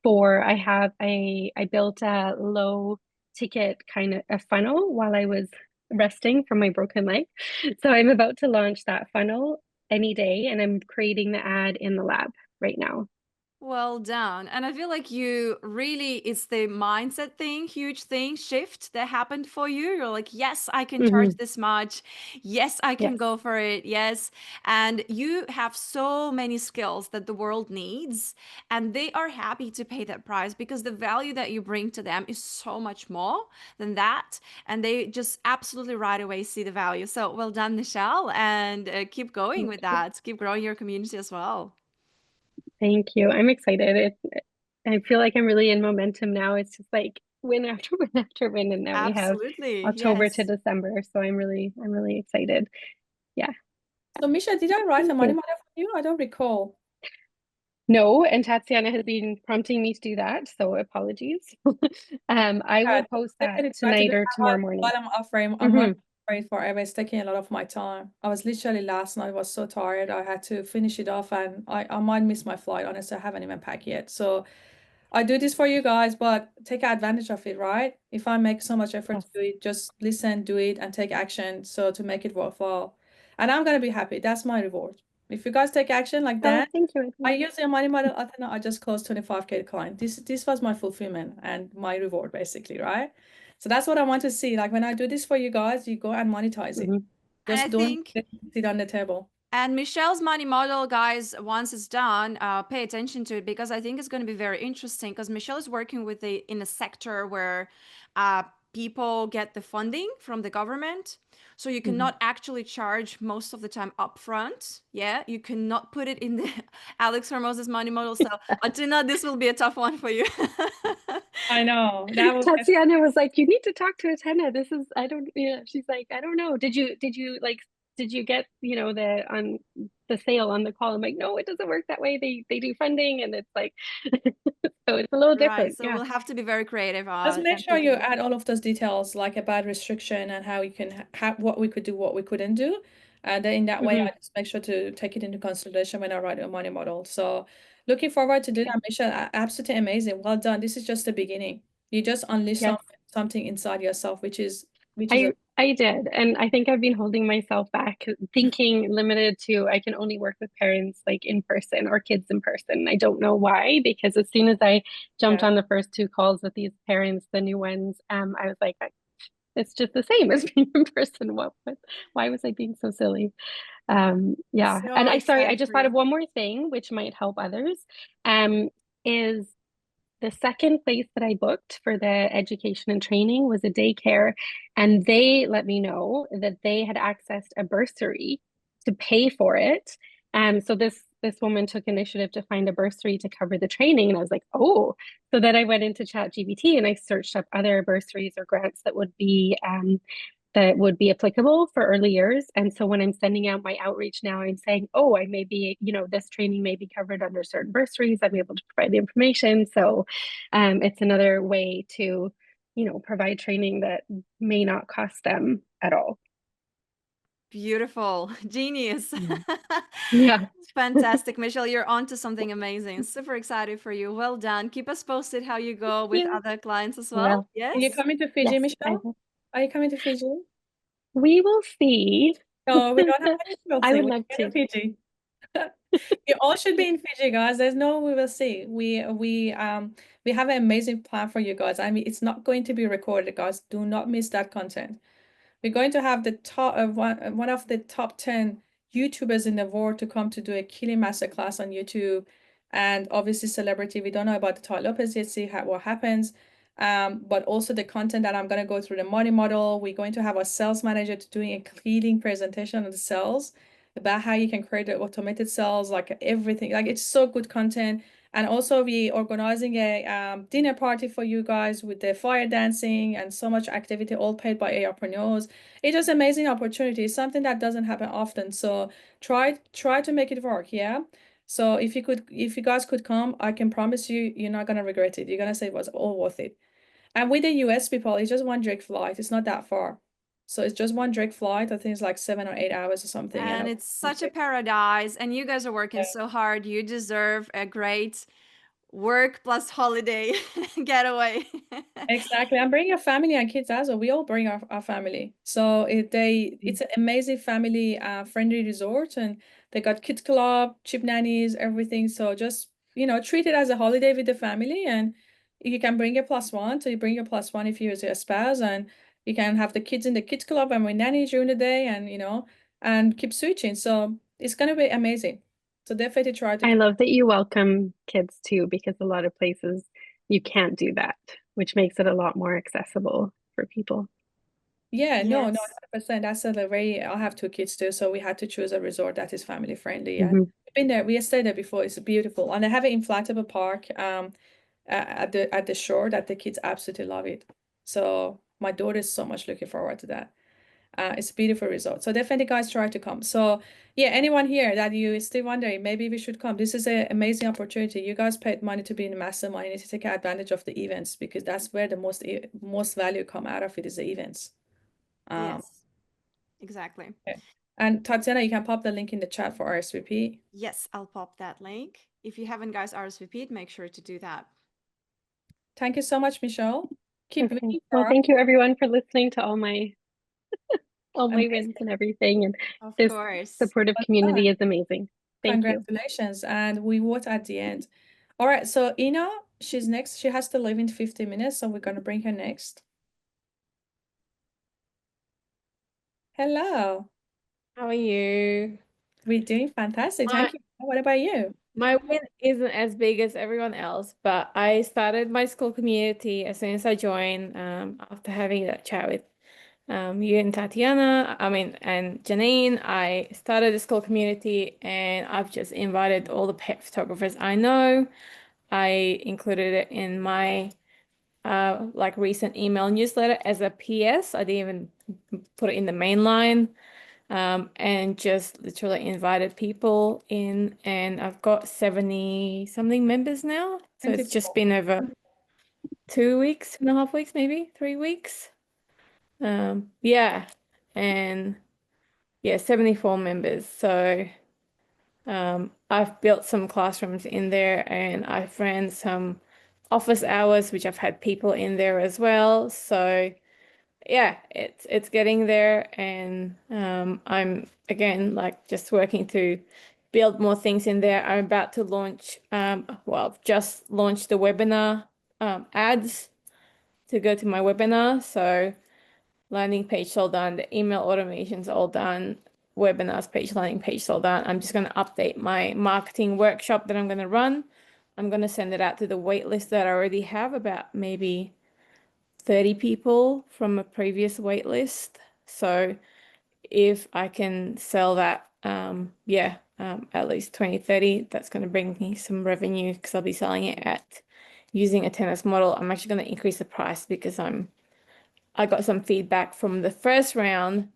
I built a low ticket kind of a funnel while I was resting from my broken leg. So I'm about to launch that funnel any day, and I'm creating the ad in the lab right now. Well done. And I feel like it's the mindset thing, huge thing, shift that happened for you. You're like, yes, I can charge this much. Yes, I can go for it. Yes. And you have so many skills that the world needs, and they are happy to pay that price because the value that you bring to them is so much more than that. And they just absolutely right away see the value. So well done, Michelle, and keep going with that. Keep growing your community as well. Thank you. I'm excited. I feel like I'm really in momentum now. It's just like win after win after win, and now we have Absolutely. October to Yes. December. So I'm really excited. Yeah. So Misha, did I write a money model for you? I don't recall. No, and Tatiana has been prompting me to do that, so apologies. I will post that tonight or tomorrow morning. What I'm offering, I'm not afraid forever. It's taking a lot of my time. I was literally last night, I was so tired. I had to finish it off, and I might miss my flight. Honestly, I haven't even packed yet. So I do this for you guys, but take advantage of it, right? If I make so much effort to Yes. do it, just listen, do it, and take action. So to make it worthwhile. And I'm gonna be happy. That's my reward. If you guys take action like Oh, that, thank you. I use your money model, Athena. I just closed 25K client. This was my fulfillment and my reward, basically, right? So that's what I want to see. Like when I do this for you guys, you go and monetize it. Mhm. And I Just don't think, let it sit on the table. and Michelle's money model, guys, once it's done, pay attention to it because I think it's going to be very interesting because Michelle is working with in a sector where people get the funding from the government. So you cannot actually charge most of the time upfront. Yeah, you cannot put it in the Alex Hermos's money model. So Atina, this will be a tough one for you. I know. That was Tatiana was like, "You need to talk to Atena. This is, I don't, yeah." She's like, "I don't know. Did you get, the sale on the call?" I'm like, "No, it doesn't work that way. They do funding, and it's like, so it's a little Right. different." So Yeah. we'll have to be very creative just make and sure you thinking. add all of those details, like about restriction and how you can have what we could do, what we couldn't do. And then in that way, Mhm. I just make sure to take it into consideration when I write a money model. So looking forward to do that, Michelle. Absolutely amazing. Well done. This is just the beginning. You just unleash Yes. something inside yourself, which is I did, and I think I've been holding myself back, thinking limited to I can only work with parents like in person or kids in person. I don't know why, because as soon as I jumped yeah. on the first two calls with these parents, the new ones, I was like, it's just the same as being in person. Why was I being so silly? Yeah. And So I excited just for thought of you. one more thing, which might help others, is the second place that I booked for the education and training was a daycare, and they let me know that they had accessed a bursary to pay for it. So this woman took initiative to find a bursary to cover the training, and I was like, oh. So then I went into ChatGPT and I searched up other bursaries or grants that would be applicable for early years. And so when I'm sending out my outreach now, I'm saying, oh, I may be, this training may be covered under certain bursaries. I'm able to provide the information. So it's another way to, provide training that may not cost them at all. Beautiful. Genius. Yeah. Fantastic. Michelle, you're onto something amazing. Super excited for you. Well done. Keep us posted how you go with Yeah. other clients as well. Well, Are you Yes. coming to Fiji, yes, Michelle? Are you coming to Fiji? we will see. No, we don't have any we'll I see. would We're love going to to. Fiji. You all should be in Fiji, guys. There's no we will see. We have an amazing plan for you guys. I mean, it's not going to be recorded, guys. Do not miss that content. We're going to have the top one of the top 10 YouTubers in the world to come to do a killing masterclass on YouTube, and obviously celebrity. We don't know about the Ty Lopez yet. See what happens. But also the content that I'm going to go through the money model. We're going to have our sales manager doing a cleaning presentation on the sales about how you can create the automated sales, like everything. Like it's so good content. And also we organizing a dinner party for you guys with the fire dancing and so much activity, all paid by AIpreneurs. It's just amazing opportunity, something that doesn't happen often. So try to make it work, yeah. So if you guys could come, I can promise you, you're not gonna regret it. You're gonna say it was all worth it. And with the US people, it's just one direct flight. It's not that far. So it's just one direct flight. I think it's like 7 or 8 hours or something. And it's such a paradise. And you guys are working so hard. You deserve a great work plus holiday getaway. Exactly. And bring your family and kids as well. We all bring our family. So it's an amazing family friendly resort, and they got kids club, cheap nannies, everything. So just, treat it as a holiday with the family, and you can bring your plus one. So you bring your plus one if you're a spouse, and you can have the kids in the kids club and with nanny during the day, and and keep switching. So it's gonna be amazing. So definitely try to I love that you welcome kids too, because a lot of places you can't do that, which makes it a lot more accessible for people. Yeah, no, Yes. 100%. That's a very, I have two kids too, so we had to choose a resort that is family friendly. And Hmm. we've been there, we stayed there before. It's beautiful. And they have an inflatable park at the shore that the kids absolutely love it. So my daughter is so much looking forward to that. It's a beautiful resort. So definitely guys try to come. So yeah, anyone here that you still wondering, maybe we should come. This is an amazing opportunity. You guys paid money to be in the mastermind. You need to take advantage of the events, because that's where the most value come out of it, is the events. Yes. Exactly. Okay. And Tatiana, you can pop the link in the chat for RSVP. Yes, I'll pop that link. If you haven't, guys, RSVP'd, make sure to do that. Thank you so much, Michelle. Keep Okay. winning Well, for us. thank you everyone for listening to all my Amazing. wins and everything. And Of this course. supportive Well community done. is amazing. Thank you. Congratulations. And we vote at the end. All right. So Ina, she's next. She has to leave in 50 minutes. So we're going to bring her next. Hello. How are you? We're doing fantastic. My Thank you. What about you? my win isn't as big as everyone else, but I started my school community as soon as I joined, after having that chat with you and Tatiana, and Janine. I started a school community and I've just invited all the pet photographers I know. I included it in my like recent email newsletter as a PS. I didn't even put it in the main line. And just literally invited people in, and I've got 70 something members now. So it's just been over 2 weeks, 2.5 weeks, maybe 3 weeks. Yeah, and yeah, 74 members. So I've built some classrooms in there, and I've ran some office hours, which I've had people in there as well. So yeah, it's getting there, and I'm again like just working to build more things in there. I'm about to launch well, I've just launched the webinar ads to go to my webinar. So landing page all done, the email automations all done, webinars page, landing page all done. I'm just going to update my marketing workshop that I'm going to run. I'm going to send it out to the wait list that I already have, about maybe 30 people from a previous wait list. So if I can sell that, at least 20, 30, that's going to bring me some revenue, because I'll be selling it at using a 10x model. I'm actually going to increase the price because I got some feedback from the first round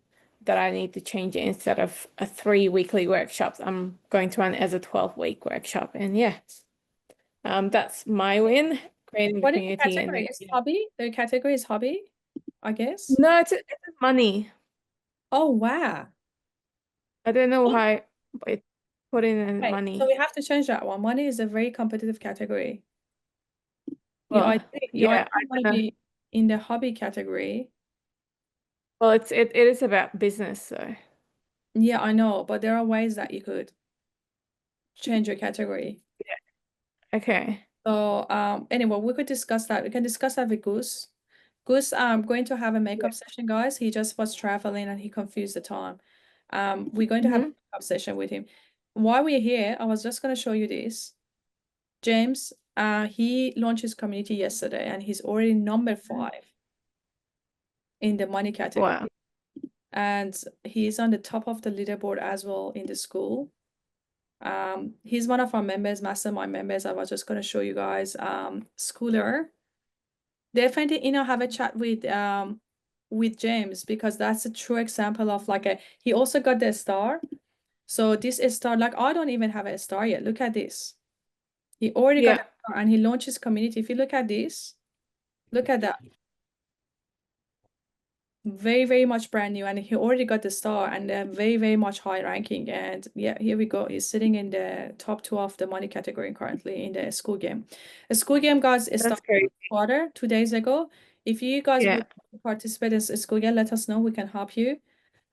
that I need to change it. Instead of a 3 weekly workshops, I'm going to run it as a 12-week workshop. And yeah, that's my win. Creating the What is the community and category? It's hobby? The category is hobby, I guess. no, it's money. Oh, wow. I don't know why it put in Right. money. So we have to change that one. Money is a very competitive category. Well, You yeah, want to be in the hobby category. well, it is about business, so Yeah, I know, but there are ways that you could change your category. okay. So anyway, we could discuss that. We can discuss that with Goose. Goose, going to have a makeup session, guys. He just was traveling and he confused the time. We're going to have a makeup session with him. While we're here, I was just going to show you this. James, he launched his community yesterday and he's already number 5 in the money category. Wow. And he's on the top of the leaderboard as well in the school. He's one of our members, Mastermind members. I was just going to show you guys. Schooler, definitely, have a chat with James, because that's a true example of he also got the star. So this star, like, I don't even have a star yet. Look at this. He already got a star and he launched his community. If you look at this, look at that. Very, very much brand new, and he already got the star and very, very much high ranking. And yeah, here we go. He's sitting in the top 2 of the money category currently in the school game. The school game, guys, is That's started great. 2 days ago. If you guys would participate in a school game, let us know. We can help you.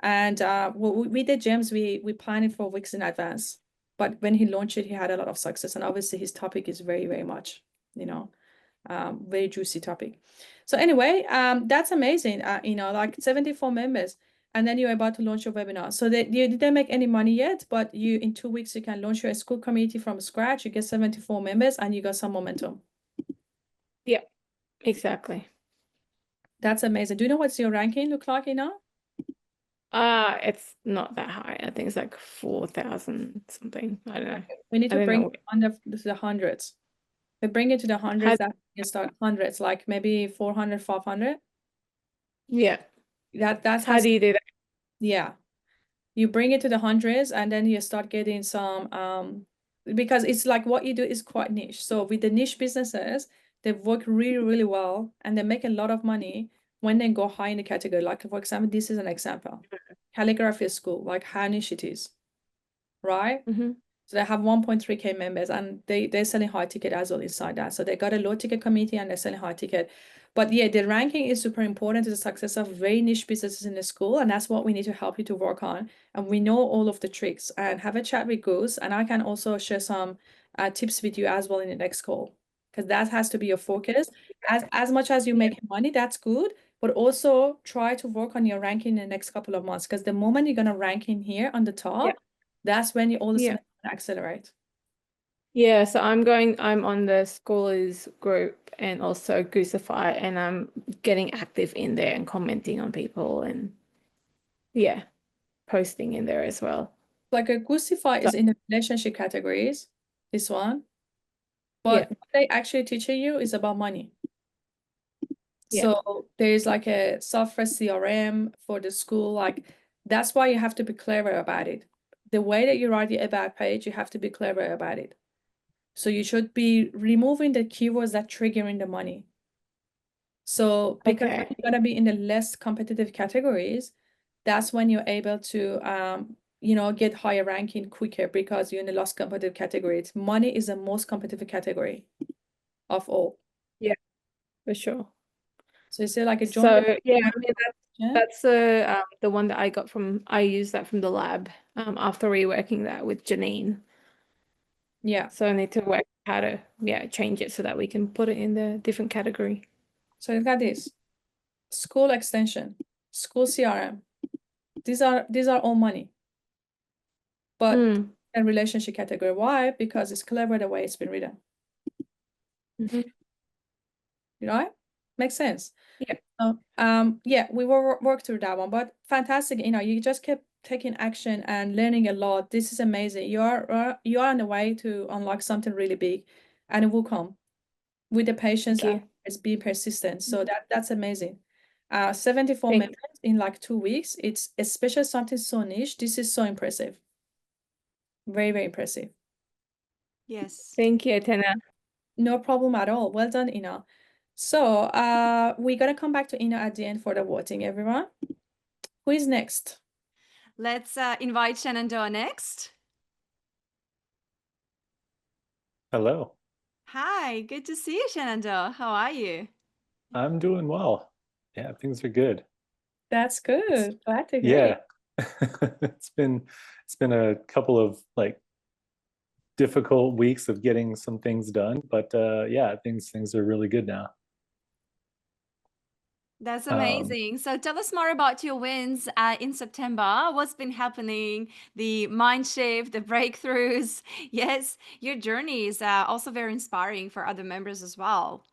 And we did James. We planned it for weeks in advance. But when he launched it, he had a lot of success. And obviously, his topic is very, very much, very juicy topic. So anyway, that's amazing. Like 74 members, and then you're about to launch your webinar. So you didn't make any money yet, but in 2 weeks you can launch your school community from scratch. You get 74 members, and you got some momentum. Yeah, exactly. That's amazing. Do you know what's your ranking look like now? It's not that high. I think it's like 4,000 something. I don't know. We need to bring it under the hundreds. We bring it to the hundreds. That you start hundreds, like maybe 400, 500. Yeah. That's how do you do that? Yeah. You bring it to the hundreds, and then you start getting some because it's like what you do is quite niche. So with the niche businesses, they work really, really well, and they make a lot of money when they go high in the category. Like, for example, this is an example. Calligraphy school, like how niche it is, right? So they have 1.3K members, and they're selling high ticket as well inside that. So they got a low ticket community and they're selling high ticket. But yeah, the ranking is super important to the success of very niche businesses in the school. And that's what we need to help you to work on. And we know all of the tricks, and have a chat with Goose. And I can also share some tips with you as well in the next call, because that has to be your focus. As much as you make money, that's good. But also try to work on your ranking in the next couple of months, because the moment you're going to rank in here on the top, that's when you all of a sudden accelerate. Yeah, so I'm on the scholars group and also Goosify, and I'm getting active in there and commenting on people and posting in there as well. Like a Goosify is in the relationship categories, this one. But what they actually teaching you is about money. So there's like a software CRM for the school. Like that's why you have to be clever about it. The way that you write the about page, you have to be clever about it. So you should be removing the keywords that triggering the money. So because when you're gonna be in the less competitive categories, that's when you're able to get higher ranking quicker, because you're in the less competitive categories. Money is the most competitive category of all. Yeah, for sure. So is there like a So joint? yeah, I mean that's the one that I used that from the lab after reworking that with Janine. Yeah. So I need to work how to change it so that we can put it in the different category. So look at this. School extension, school CRM. These are all money. But a relationship category. Why? Because it's clever the way it's been written. Right? Makes sense. Yeah. We will work through that one, but fantastic. You just kept taking action and learning a lot. This is amazing. You are on the way to unlock something really big, and it will come with the patience and be persistent. So that's amazing. 74 members in like 2 weeks. It's especially something so niche. This is so impressive. Very, very impressive. Yes. Thank you, Tana. No problem at all. Well done, Ina. So we're gonna come back to Ina at the end for the voting, everyone. Who is next? Let's invite Shannondoah next. Hello. Hi, good to see you, Shannondoah. How are you? I'm doing well. Yeah, things are good. That's good. Glad to hear. Yeah. It's been a couple of like difficult weeks of getting some things done, but yeah, things are really good now. That's amazing. So tell us more about your wins in September. What's been happening, the mind shift, the breakthroughs. Yes, your journey is also very inspiring for other members as well.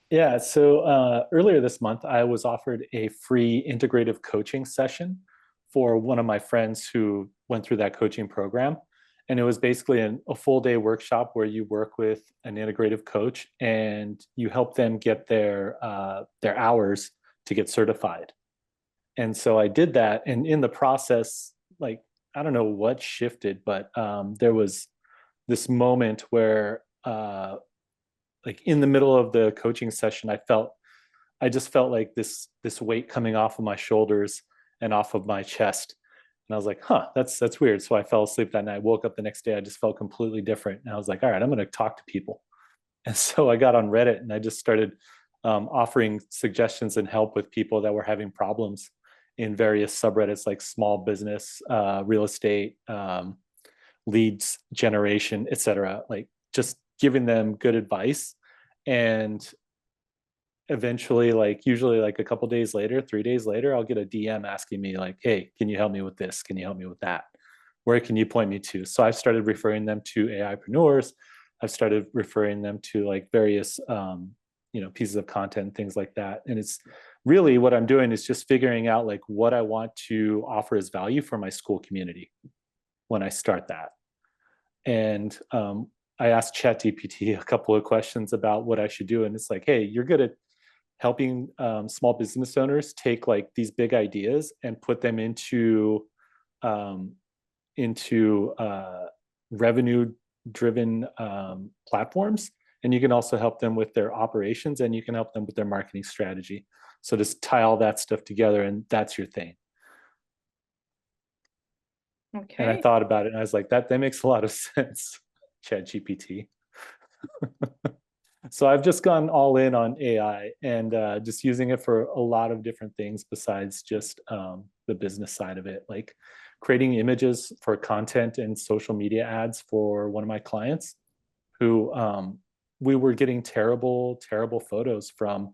Yeah, so earlier this month, I was offered a free integrative coaching session for one of my friends who went through that coaching program. And it was basically a full day workshop where you work with an integrative coach and you help them get their hours to get certified. And so I did that. And in the process, like, I don't know what shifted, but there was this moment where like in the middle of the coaching session, I just felt like this weight coming off of my shoulders and off of my chest. And I was like, huh, that's weird. So I fell asleep that night, woke up the next day, I just felt completely different. And I was like, all right, I'm going to talk to people. And so I got on Reddit and I just started offering suggestions and help with people that were having problems in various subreddits like small business, real estate, leads generation, etc. Like just giving them good advice. And eventually, like usually like a couple days later, 3 days later, I'll get a DM asking me like, hey, can you help me with this? Can you help me with that? Where can you point me to? So I've started referring them to AIpreneurs. I've started referring them to like various pieces of content, things like that. And it's really what I'm doing is just figuring out like what I want to offer as value for my school community when I start that. And I asked ChatGPT a couple of questions about what I should do. And it's like, hey, you're good at helping small business owners take like these big ideas and put them into revenue-driven platforms. And you can also help them with their operations and you can help them with their marketing strategy. So just tie all that stuff together and that's your thing. And I Okay. thought about it and I was like, that makes a lot of sense, ChatGPT. So I've just gone all in on AI and just using it for a lot of different things besides just the business side of it, like creating images for content and social media ads for one of my clients who we were getting terrible, terrible photos from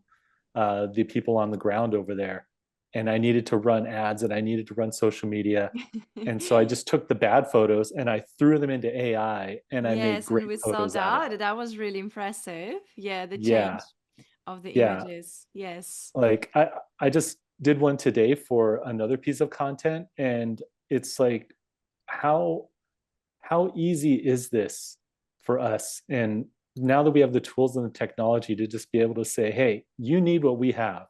the people on the ground over there. And I needed to run ads and I needed to run social media. And so I just took the bad photos and I threw them into AI and I made Yes, and great we saw photos out of that. it. That was really impressive. Yeah, the Yeah. change of the Yeah. images. Yes. Like I just did one today for another piece of content and it's like how easy is this for us? And now that we have the tools and the technology to just be able to say, hey, you need what we have.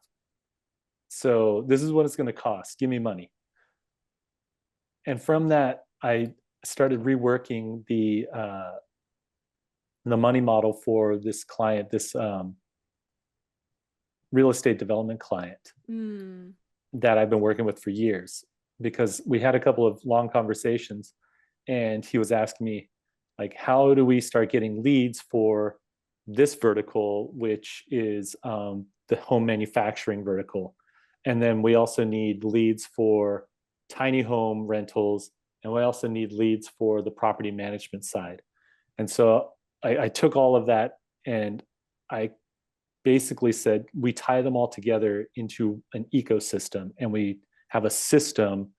So this is what it's going to cost. Give me money. And from that, I started reworking the money model for this client, this real estate development client that I've been working with for years, because we had a couple of long conversations and he was asking me, like, how do we start getting leads for this vertical, which is the home manufacturing vertical. And then we also need leads for tiny home rentals. And we also need leads for the property management side. And so I took all of that and I basically said, we tie them all together into an ecosystem and we have a system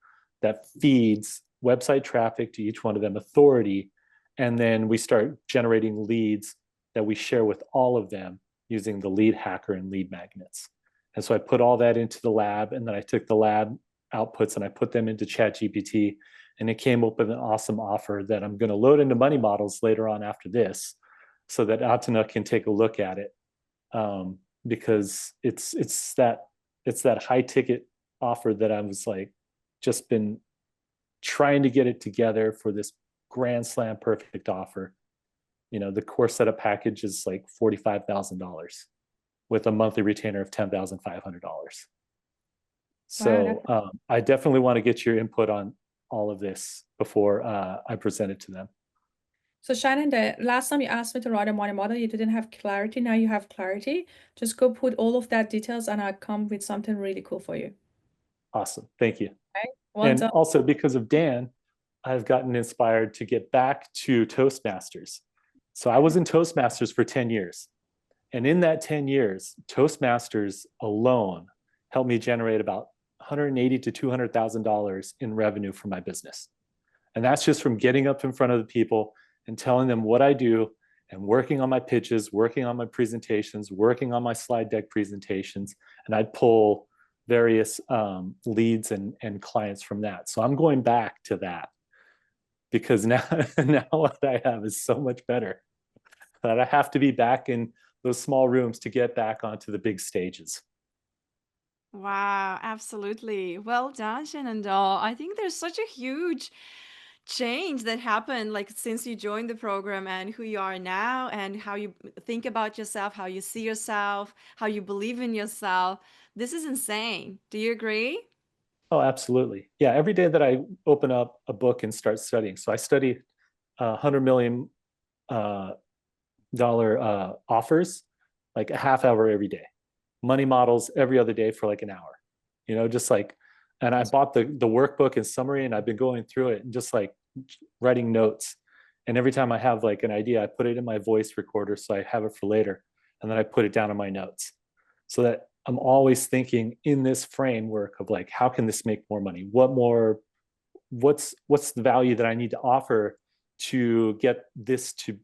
that feeds website traffic to each one of them, authority, and then we start generating leads that we share with all of them using the lead hacker and lead magnets. And so I put all that into the lab, and then I took the lab outputs and I put them into ChatGPT, and it came up with an awesome offer that I'm going to load into money models later on after this, so that Atana can take a look at it, because it's that high ticket offer that I was like just been trying to get it together for this grand slam perfect offer. The core setup package is like $45,000 with a monthly retainer of $10,500. So I definitely want to get your input on all of this before I present it to them. So Shannon, the last time you asked me to write a money model, you didn't have clarity. Now you have clarity. Just go put all of that details and I'll come with something really cool for you. Awesome. Thank you. Okay. Well And done. also because of Dan, I've gotten inspired to get back to Toastmasters. So I was in Toastmasters for 10 years. And in that 10 years, Toastmasters alone helped me generate about $180,000 to $200,000 in revenue for my business. And that's just from getting up in front of the people and telling them what I do and working on my pitches, working on my presentations, working on my slide deck presentations. And I'd pull various leads and clients from that. So I'm going back to that because now what I have is so much better that I have to be back in those small rooms to get back onto the big stages. Wow, absolutely. Well done, Shannondoah. I think there's such a huge change that happened like since you joined the program and who you are now and how you think about yourself, how you see yourself, how you believe in yourself. This is insane. Do you agree? Oh, absolutely. Yeah, every day that I open up a book and start studying. So I study $100 million offers like a half hour every day. Money models every other day for like an hour, just like, and I bought the workbook and summary and I've been going through it and just like writing notes. And every time I have like an idea, I put it in my voice recorder so I have it for later. And then I put it down in my notes so that I'm always thinking in this framework of like, how can this make more money? What's the value that I need to offer to get this to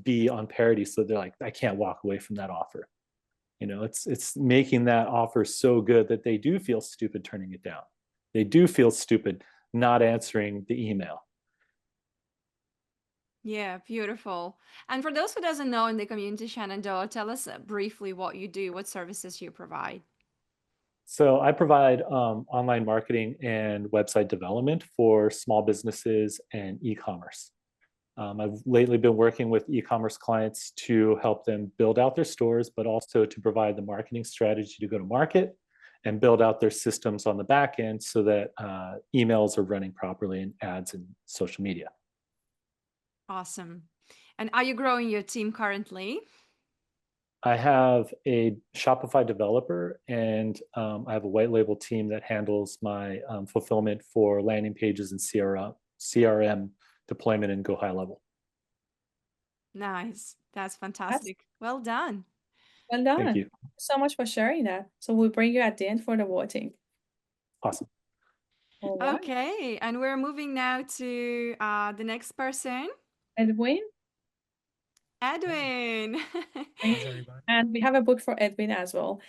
be on parity, so they're like, I can't walk away from that offer. It's making that offer so good that they do feel stupid turning it down. They do feel stupid not answering the email. Yeah, beautiful. And for those who doesn't know in the community, Shannondoah, tell us briefly what you do, what services you provide. So I provide online marketing and website development for small businesses and e-commerce. I've lately been working with e-commerce clients to help them build out their stores, but also to provide the marketing strategy to go to market and build out their systems on the back end so that emails are running properly and ads and social media. Awesome. And are you growing your team currently? I have a Shopify developer, and I have a white label team that handles my fulfillment for landing pages and CRM deployment and go high level. Nice. That's fantastic. Well done. Well done. Thank you. Thank you so much for sharing that. So we'll bring you at the end for the voting. Awesome. All right. Okay, and we're moving now to the next person, Edwin. Edwin. How's everybody? And we have a book for Edwin as well.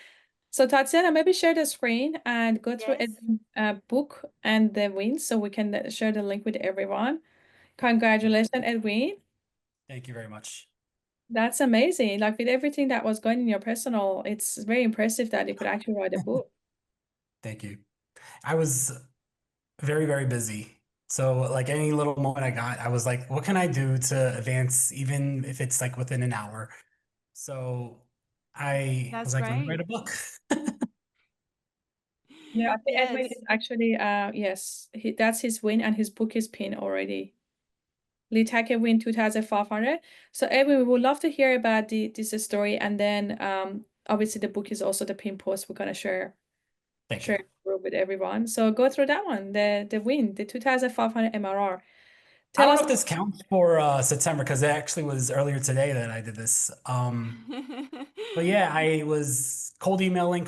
So Tatiana, maybe share the screen and go through Yes. Edwin's book and the wins so we can share the link with everyone. Congratulations, Edwin. Thank you very much. That's amazing. Like with everything that was going in your personal, it's very impressive that you could actually write a book. Thank you. I was very, very busy. So like any little moment I got, I was like, what can I do to advance, even if it's like within an hour? So I That's was like, let me great. write a book. Yeah, I think Edwin Yes. is actually, yes, that's his win and his book is pinned already. Lead Hacker win 2,500. So Edwin, we would love to hear about this story, and then obviously the book is also the pin post we're gonna share Thank you. with everyone. So go through that one, the win, the 2,500 MRR. I Tell don't us. know if this counts for September because it actually was earlier today that I did this. But yeah, I was cold emailing,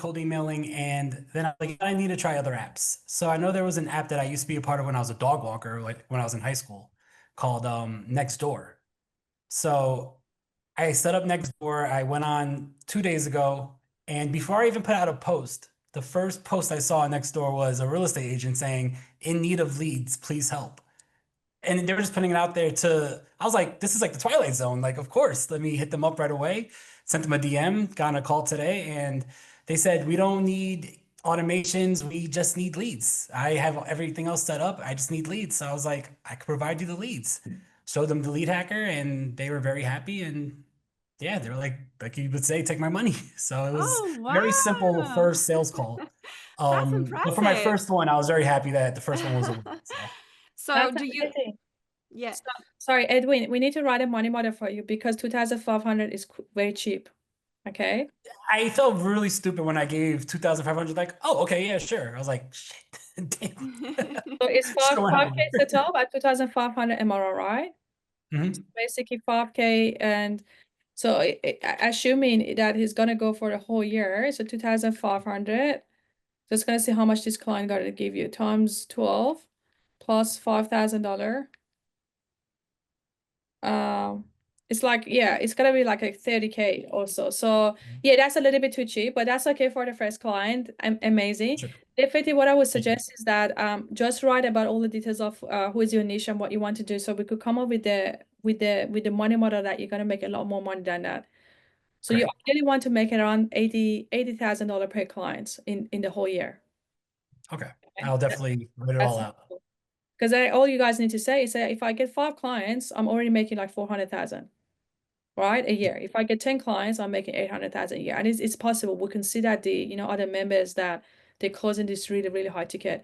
and then I was like, I need to try other apps. So I know there was an app that I used to be a part of when I was a dog walker, like when I was in high school, called NextDoor. So I set up NextDoor. I went on 2 days ago, and before I even put out a post, the first post I saw on NextDoor was a real estate agent saying, "In need of leads, please help." And they were just putting it out there I was like, this is like the Twilight Zone. Like, of course, let me hit them up right away. Sent them a DM, got on a call today, and they said, we don't need automations. We just need leads. I have everything else set up. I just need leads. So I was like, I could provide you the leads. Showed them the lead hacker, and they were very happy. And yeah, they were like you would say, take my money. So it was Oh, very simple wow. first sales call. That's But for my impressive. first one, I was very happy that the first one was a win. So. So That's do you, amazing. yeah. Sorry, Edwin, we need to write a money model for you because 2,500 is very cheap. Okay. I felt really stupid when I gave 2,500. Like, oh, okay, yeah, sure. I was like, shit, damn. So it's Should've went 5K home. set up at 2,500 MRR, right? Mhm. So basically 5K, and so assuming that he's gonna go for the whole year, so 2,500. Just gonna see how much this client got to give you times 12 plus $5,000. It's like, yeah, it's gonna be like a 30K also. So yeah, that's a little bit too cheap, but that's okay for the first client. Amazing. Sure. Definitely what I would Thank you. suggest is that just write about all the details of who is your niche and what you want to do. So we could come up with the money model that you're gonna make a lot more money than that. So you Great. ideally want to make it around $80,000 per client in the whole year. Okay. I'll definitely write it That's all out. because all you guys need to say is that if I get 5 clients, I'm already making like 400,000, right, a year. If I get 10 clients, I'm making 800,000 a year, and it's possible. We can see that the other members that they're closing this really, really high ticket.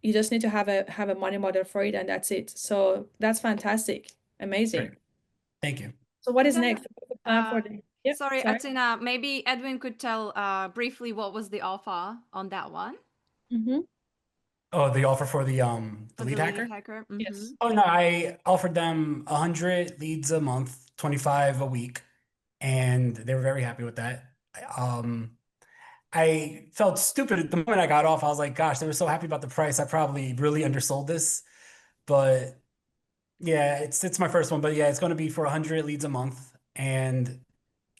You just need to have a money model for it, and that's it. So that's fantastic, amazing. Great. Thank you. So what is Then, next? Plan for the sorry, Atina, maybe Edwin could tell briefly what was the offer on that one Oh, the offer for the for lead the hacker? lead hacker. Yes. Oh no, I offered them 100 leads a month, 25 a week, and they were very happy with that. I felt stupid at the moment I got off. I was like, gosh, they were so happy about the price. I probably really undersold this. But yeah, it's my first one. But yeah, it's going to be for 100 leads a month. And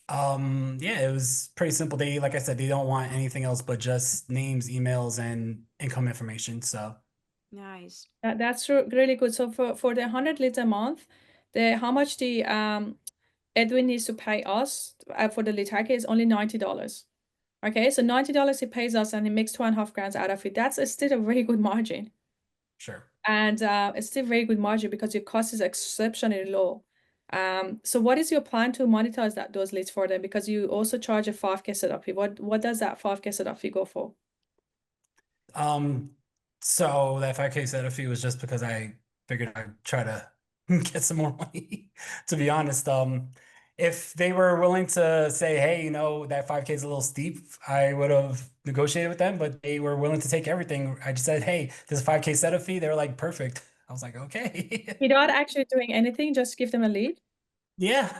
yeah, it was pretty simple. They, like I said, they don't want anything else but just names, emails, and income information. So Nice. That's really good. So for the 100 leads a month, how much the Edwin needs to pay us for the lead hacker is only $90. Okay, so $90 he pays us and he makes 2.5 grand out of it. That's still a very good margin. sure. And it's still very good margin because your cost is exceptionally low. So what is your plan to monetize those leads for them? Because you also charge a 5K setup fee. What does that 5K setup fee go for? So that 5K setup fee was just because I figured I'd try to get some more money. To be honest, if they were willing to say, hey, that 5K is a little steep, I would have negotiated with them, but they were willing to take everything. I just said, hey, this 5K setup fee. They were like, perfect. I was like, okay. Without actually doing anything, just give them a lead. Yeah.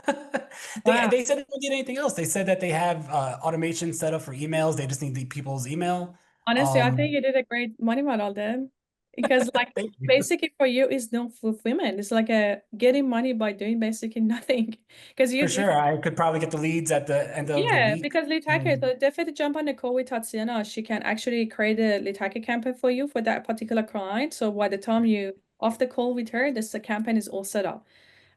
Wow. They said they don't need anything else. They said that they have automation set up for emails. They just need the people's email. Honestly, I think you did a great money model then. Because like Thank you. basically for you is no fulfillment. It's like a getting money by doing basically nothing. Because For sure. I could probably get the leads at the end of the yeah, week. because lead hacker, so definitely jump on the call with Tatiana. She can actually create a lead hacker campaign for you for that particular client. So by the time you off the call with her, the campaign is all set up,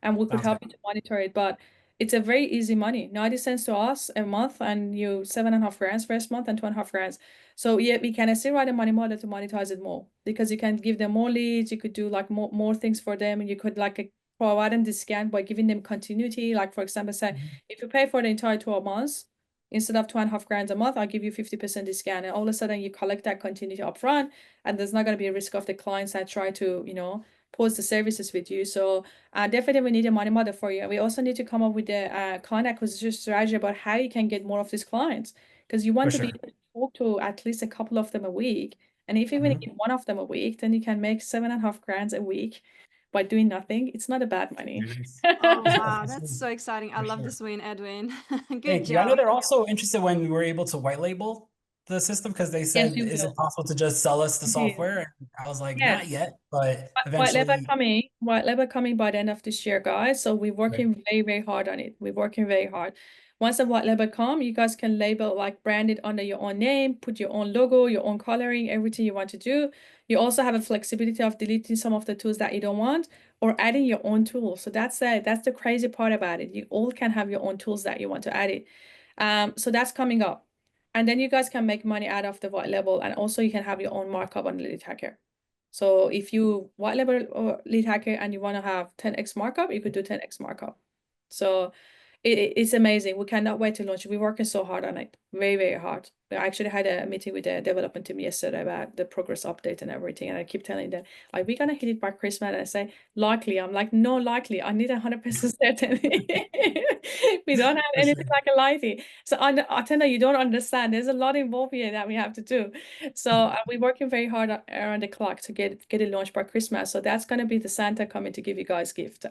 and we could Sounds help good. you to monitor it. But it's a very easy money, 90 cents to us a month, and you 7.5 grand first month and 2.5 grand. So yeah, we can still write a money model to monetize it more because you can give them more leads. You could do like more things for them, and you could like provide them discount by giving them continuity. Like for example, say if you pay for the entire 12 months, instead of 2.5 grand a month, I'll give you 50% discount. And all of a sudden you collect that continuity upfront, and there's not going to be a risk of the clients that try to, pause the services with you. So definitely we need a money model for you. We also need to come up with a client acquisition strategy about how you can get more of these clients, because you want For to be sure. able to talk to at least a couple of them a week. And if you even get one of them a week, then you can make 7.5 grand a week by doing nothing. It's not a bad money. Nice. Oh, wow. That's so exciting. I For love sure. this win, Edwin. Good Thank you. I know job. they're also interested when we were able to white label the system because they Yes, said, you is it will. possible to just sell us the You will. software? And I was like, Yes. not yet, but White label eventually. coming by the end of this year, guys. So we're working very, very hard on it. We're working very hard. Once the white label come, you guys can label, like brand it under your own name, put your own logo, your own coloring, everything you want to do. You also have a flexibility of deleting some of the tools that you don't want or adding your own tools. So that's the crazy part about it. You all can have your own tools that you want to add it. So that's coming up. And then you guys can make money out of the white label, and also you can have your own markup on the lead hacker. So if you white label or lead hacker and you want to have 10x markup, you could do 10x markup. So it's amazing. We cannot wait to launch. We're working so hard on it, very, very hard. We actually had a meeting with the development team yesterday about the progress update and everything. And I keep telling them, like, we're gonna hit it by Christmas. And I say, likely. I'm like, no, likely. I need 100% certainty. We don't have For anything sure. like a likely. So I tell you, you don't understand. There's a lot involved here that we have to do. So we're working very hard around the clock to get it launched by Christmas. So that's gonna be the Santa coming to give you guys gift.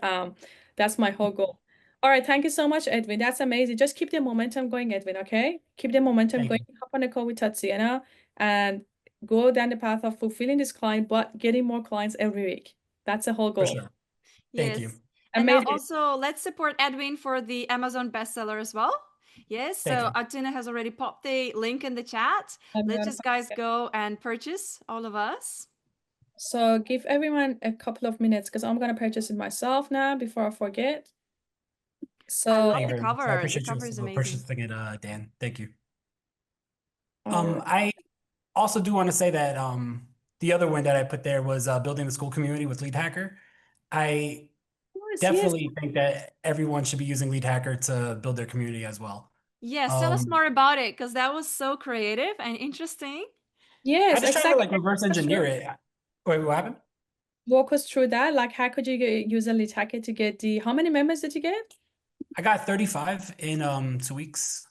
That's my whole goal. All right, thank you so much, Edwin. That's amazing. Just keep the momentum going, Edwin, okay? Keep the momentum Thank going. you. Hop on a call with Tatiana and go down the path of fulfilling this client, but getting more clients every week. That's the whole For goal. sure. Thank Yes. you. And now Amazing. also let's support Edwin for the Amazon bestseller as well. Yes. Thank So you. Atina has already popped the link in the chat. I'm Let's gonna just guys go and purchase, all of us. So give everyone a couple of minutes because I'm gonna purchase it myself now before I forget. I So love Thank you the very much. I cover. The appreciate you cover is also amazing. purchasing it, Dan. Thank you. all right. I also do want to say that the other one that I put there was building the school community with Lead Hacker. I Yes, definitely think that everyone should be using Lead Hacker to build their community as well. Yes, tell us more about it because that was so creative and interesting. yes, I just tried to exactly. like reverse engineer it. Wait, what happened? Walk us through that. Like, how could you use a lead hacker to get how many members did you get? I got 35 in 2 weeks,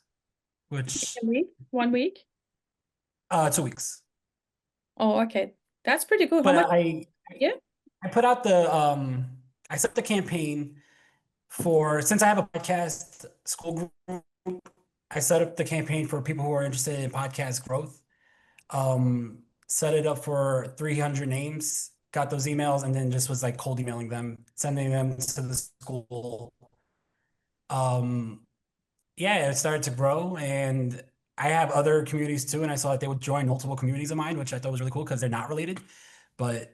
which A week? 1 week? 2 weeks. Oh, okay. That's pretty good. How But much? Yeah. I put out the I set the campaign for, since I have a podcast school group, I set up the campaign for people who are interested in podcast growth. Set it up for 300 names, got those emails, and then just was like cold emailing them, sending them to the school. Yeah, it started to grow, and I have other communities too, and I saw that they would join multiple communities of mine, which I thought was really cool because they're not related. But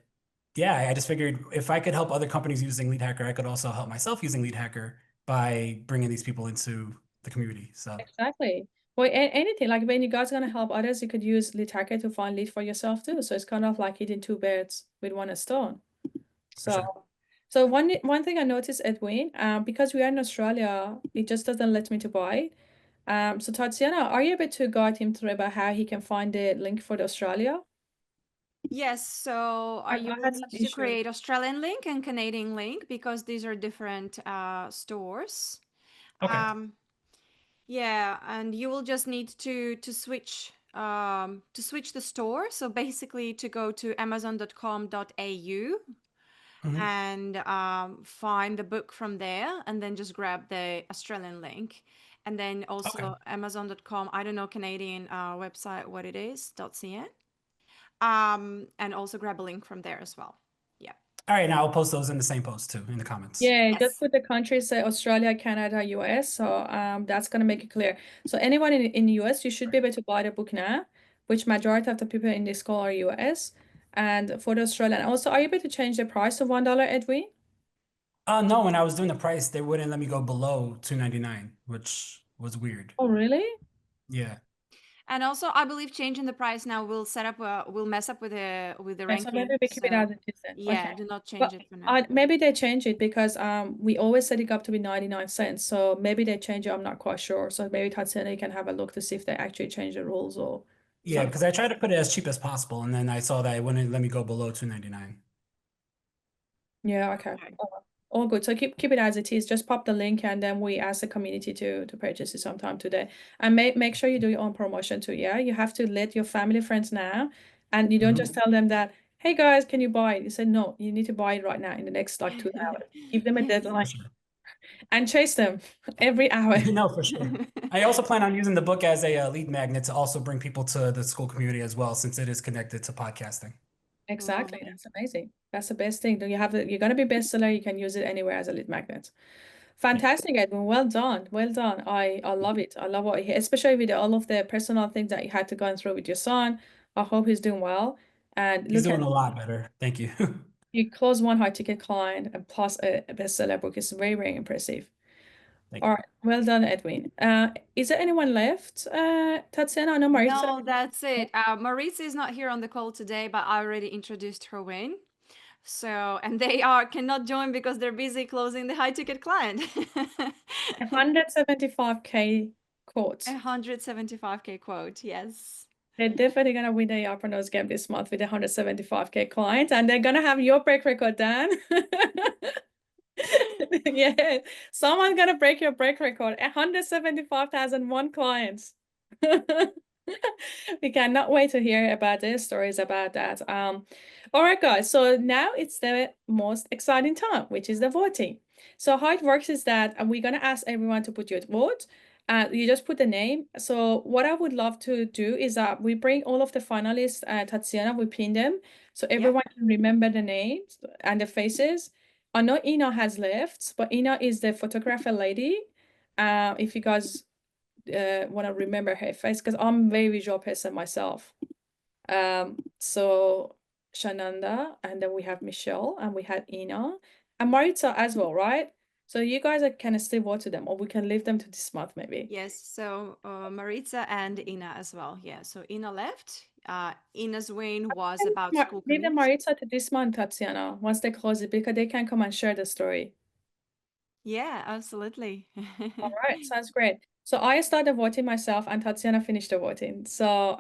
yeah, I just figured if I could help other companies using Lead Hacker, I could also help myself using Lead Hacker by bringing these people into the community. So Exactly. Well, anything like when you guys are gonna help others, you could use lead hacker to find lead for yourself too. So it's kind of like hitting two birds with one stone. for sure. So one thing I noticed, Edwin, because we are in Australia, it just doesn't let me to buy it. So Tatiana, are you able to guide him through about how he can find the link for the Australia? Yes, so I you will had need some to issues. create Australian link and Canadian link because these are different stores. Okay. Yeah, and you will just need to switch the store. So basically to go to amazon.com.au Mhm. and find the book from there and then just grab the Australian link. And then also Okay. amazon.com, I don't know Canadian website what it is, .ca. And also grab a link from there as well. Yeah. All right. Now I'll post those in the same post too in the comments. Yeah, just Yes. put the countries, Australia, Canada, US. So that's gonna make it clear. So anyone in the US, you should be able to buy the book now, which majority of the people in this call are US. And for the Australian, also, are you able to change the price to $1, Edwin? No, when I was doing the price, they wouldn't let me go below $2.99, which was weird. Oh, really? Yeah. And also, I believe changing the price now will will mess up with the Yeah, so maybe ranking. we keep it as So it is then. yeah, Okay. do not But change it for now. maybe they change it because we always set it up to be 99 cents. So maybe they change it, I'm not quite sure. So maybe Tatiana, you can have a look to see if they actually change the rules or Yeah, something. because I tried to put it as cheap as possible, and then I saw that it wouldn't let me go below $2.99. Yeah, okay. Okay. All good. So keep it as it is. Just pop the link and then we ask the community to purchase it sometime today. And make sure you do your own promotion too. Yeah. You have to let your family friends know. And you don't just tell them that, hey guys, can you buy it? You say no, you need to buy it right now in the next like 2 hours. Give them a Yes. deadline For sure. and chase them every hour. No, for sure. I also plan on using the book as a lead magnet to also bring people to the school community as well, since it is connected to podcasting. Exactly. Lovely. That's amazing. That's the best thing. You're gonna be bestseller, you can use it anywhere as a lead magnet. Fantastic, Edwin. Well done. Well done. I love it. I love what I hear, especially with all of the personal things that you had to go through with your son. I hope he's doing well. And He's look at doing a lot better. Thank you. you close one high ticket client and plus a bestseller book is very, very impressive. Thank All you. right. Well done, Edwin. Is there anyone left? Tatiana, no, Maritza. No, that's it. Maritza is not here on the call today, but I already introduced her win. So, and they cannot join because they're busy closing the high ticket client. 175K quotes. 175K quote, yes. They're definitely gonna win the AIpreneurs game this month with 175K clients, and they're gonna have your break record, Dan. Yeah, someone's gonna break your break record. 175,001 clients. We cannot wait to hear about their stories about that. All right, guys. So now it's the most exciting time, which is the voting. So how it works is that we're gonna ask everyone to put your vote. You just put the name. So what I would love to do is that we bring all of the finalists, Tatiana, we pin them so everyone can remember the names and the faces. I know Ina has left, but Ina is the photographer lady. If you guys want to remember her face, because I'm a very visual person myself. So Shannondoah, and then we have Michelle, and we had Ina, and Maritza as well, right? So you guys can still vote to them, or we can leave them to this month maybe. Yes, so Maritza and Ina as well. Yeah, so Ina left. Ina's win was about school Leave the community. Maritza to this month, Tatiana, once they close it, because they can come and share the story. Yeah, absolutely. All right, sounds great. So I started voting myself, and Tatiana finished the voting. So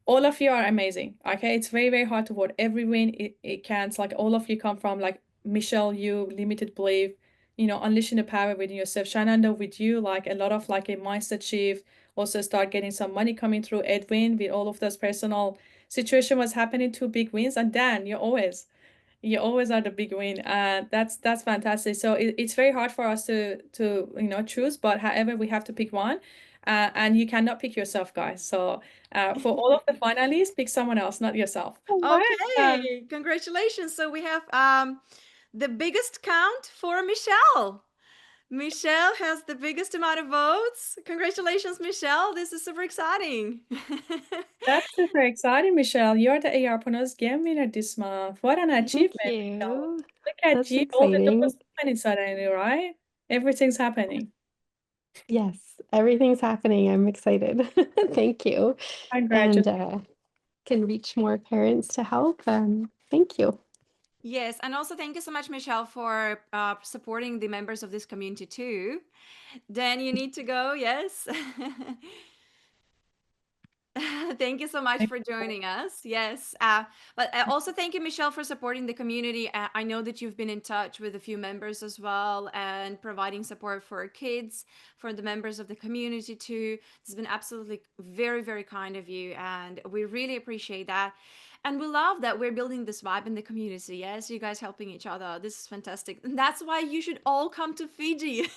all of you are amazing. Okay, it's very, very hard to vote. Every win it counts. Like all of you come from like Michelle, you limited belief, unleashing the power within yourself. Shannondoah with you, like a lot of like a mindset shift. Also start getting some money coming through. Edwin with all of those personal situation was happening, 2 big wins. And Dan, you always are the big win. That's fantastic. So it's very hard for us to choose, but however we have to pick one. And you cannot pick yourself, guys. So for all of the finalists, pick someone else, not yourself. Okay, congratulations. So we have the biggest count for Michelle. Michelle has the biggest amount of votes. Congratulations, Michelle. This is super exciting. That's super exciting, Michelle. You're the AIpreneurs Game winner this month. What an achievement, Michelle. You. Look at That's you. All the exciting. doors opening suddenly, right? Everything's happening. Yes, everything's happening. I'm excited. Thank you. Congratulations. And can reach more parents to help. Thank you. Yes, and also thank you so much, Michelle, for supporting the members of this community too. Dan, you need to go, yes? Thank you so much for joining us. Yes. But also thank you, Michelle, for supporting the community. I know that you've been in touch with a few members as well and providing support for kids, for the members of the community too. It's been absolutely very, very kind of you. And we really appreciate that. And we love that we're building this vibe in the community. Yes, you guys helping each other. This is fantastic. And that's why you should all come to Fiji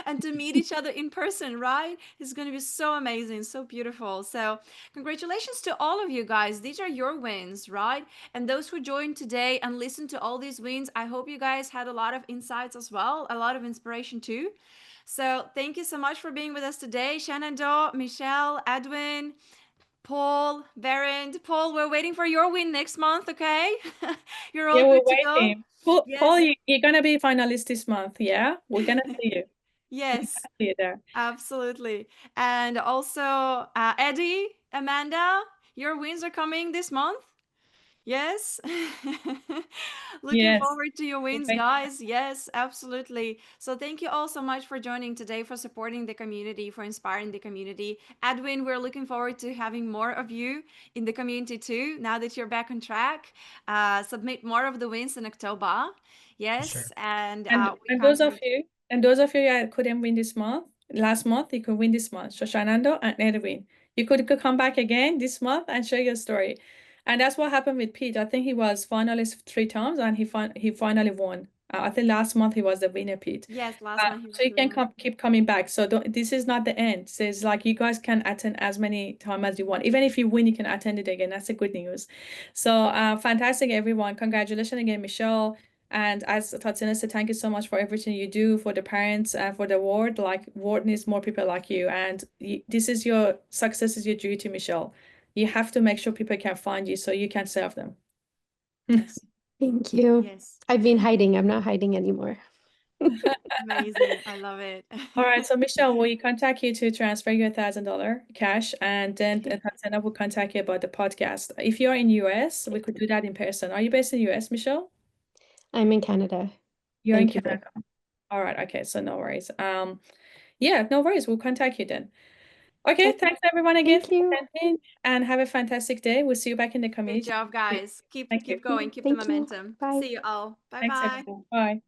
and to meet each other in person, right? It's going to be so amazing, so beautiful. So, congratulations to all of you guys. These are your wins, right? And those who joined today and listened to all these wins, I hope you guys had a lot of insights as well, a lot of inspiration too. So, thank you so much for being with us today, Shannondoah, Michelle, Edwin, Paul, Berend. Paul, we're waiting for your win next month, okay? You're all Yeah, we're good to go. waiting. Paul, Yes. you're gonna be finalist this month, yeah? We're gonna see you. Yes, See you there. absolutely. And also, Eddie, Amanda, your wins are coming this month. Yes. Looking Yes. forward to your we're wins, waiting. guys. Yes, absolutely. So thank you all so much for joining today, for supporting the community, for inspiring the community. Edwin, we're looking forward to having more of you in the community too, now that you're back on track. Submit more of the wins in October. Yes, Sure. and we And can't those of wait. you that couldn't win this month, last month, you could win this month. So Shannondoah and Edwin, you could come back again this month and share your story. And that's what happened with Pete. I think he was finalist 3 times and he finally won. I think last month he was the winner, Pete. Yes, last month he was So you the can winner. keep coming back. So this is not the end. So it's like you guys can attend as many times as you want. Even if you win, you can attend it again. That's the good news. So fantastic, everyone. Congratulations again, Michelle. And as Tatiana said, thank you so much for everything you do for the parents and for the world. Like, world needs more people like you. And this is your success is your duty, Michelle. You have to make sure people can find you so you can serve them. Yes. Thank you. Yes. I've been hiding. I'm not hiding anymore. Amazing. I love it. All right, so Michelle, we contact you to transfer your $1,000 cash, and then Tatiana will contact you about the podcast. If you're in US, we could do that in person. Are you based in US, Michelle? I'm in Canada. You're in Vancouver. Canada. All right, okay, so no worries. Yeah, no worries. We'll contact you then. Okay, Okay. thanks everyone again Thank for you. attending, and have a fantastic day. We'll see you back in the Good community. job, guys. Thank you. Keep going. Keep the Thank you. momentum. Bye. See you all. Thanks Bye-bye. everyone. Bye.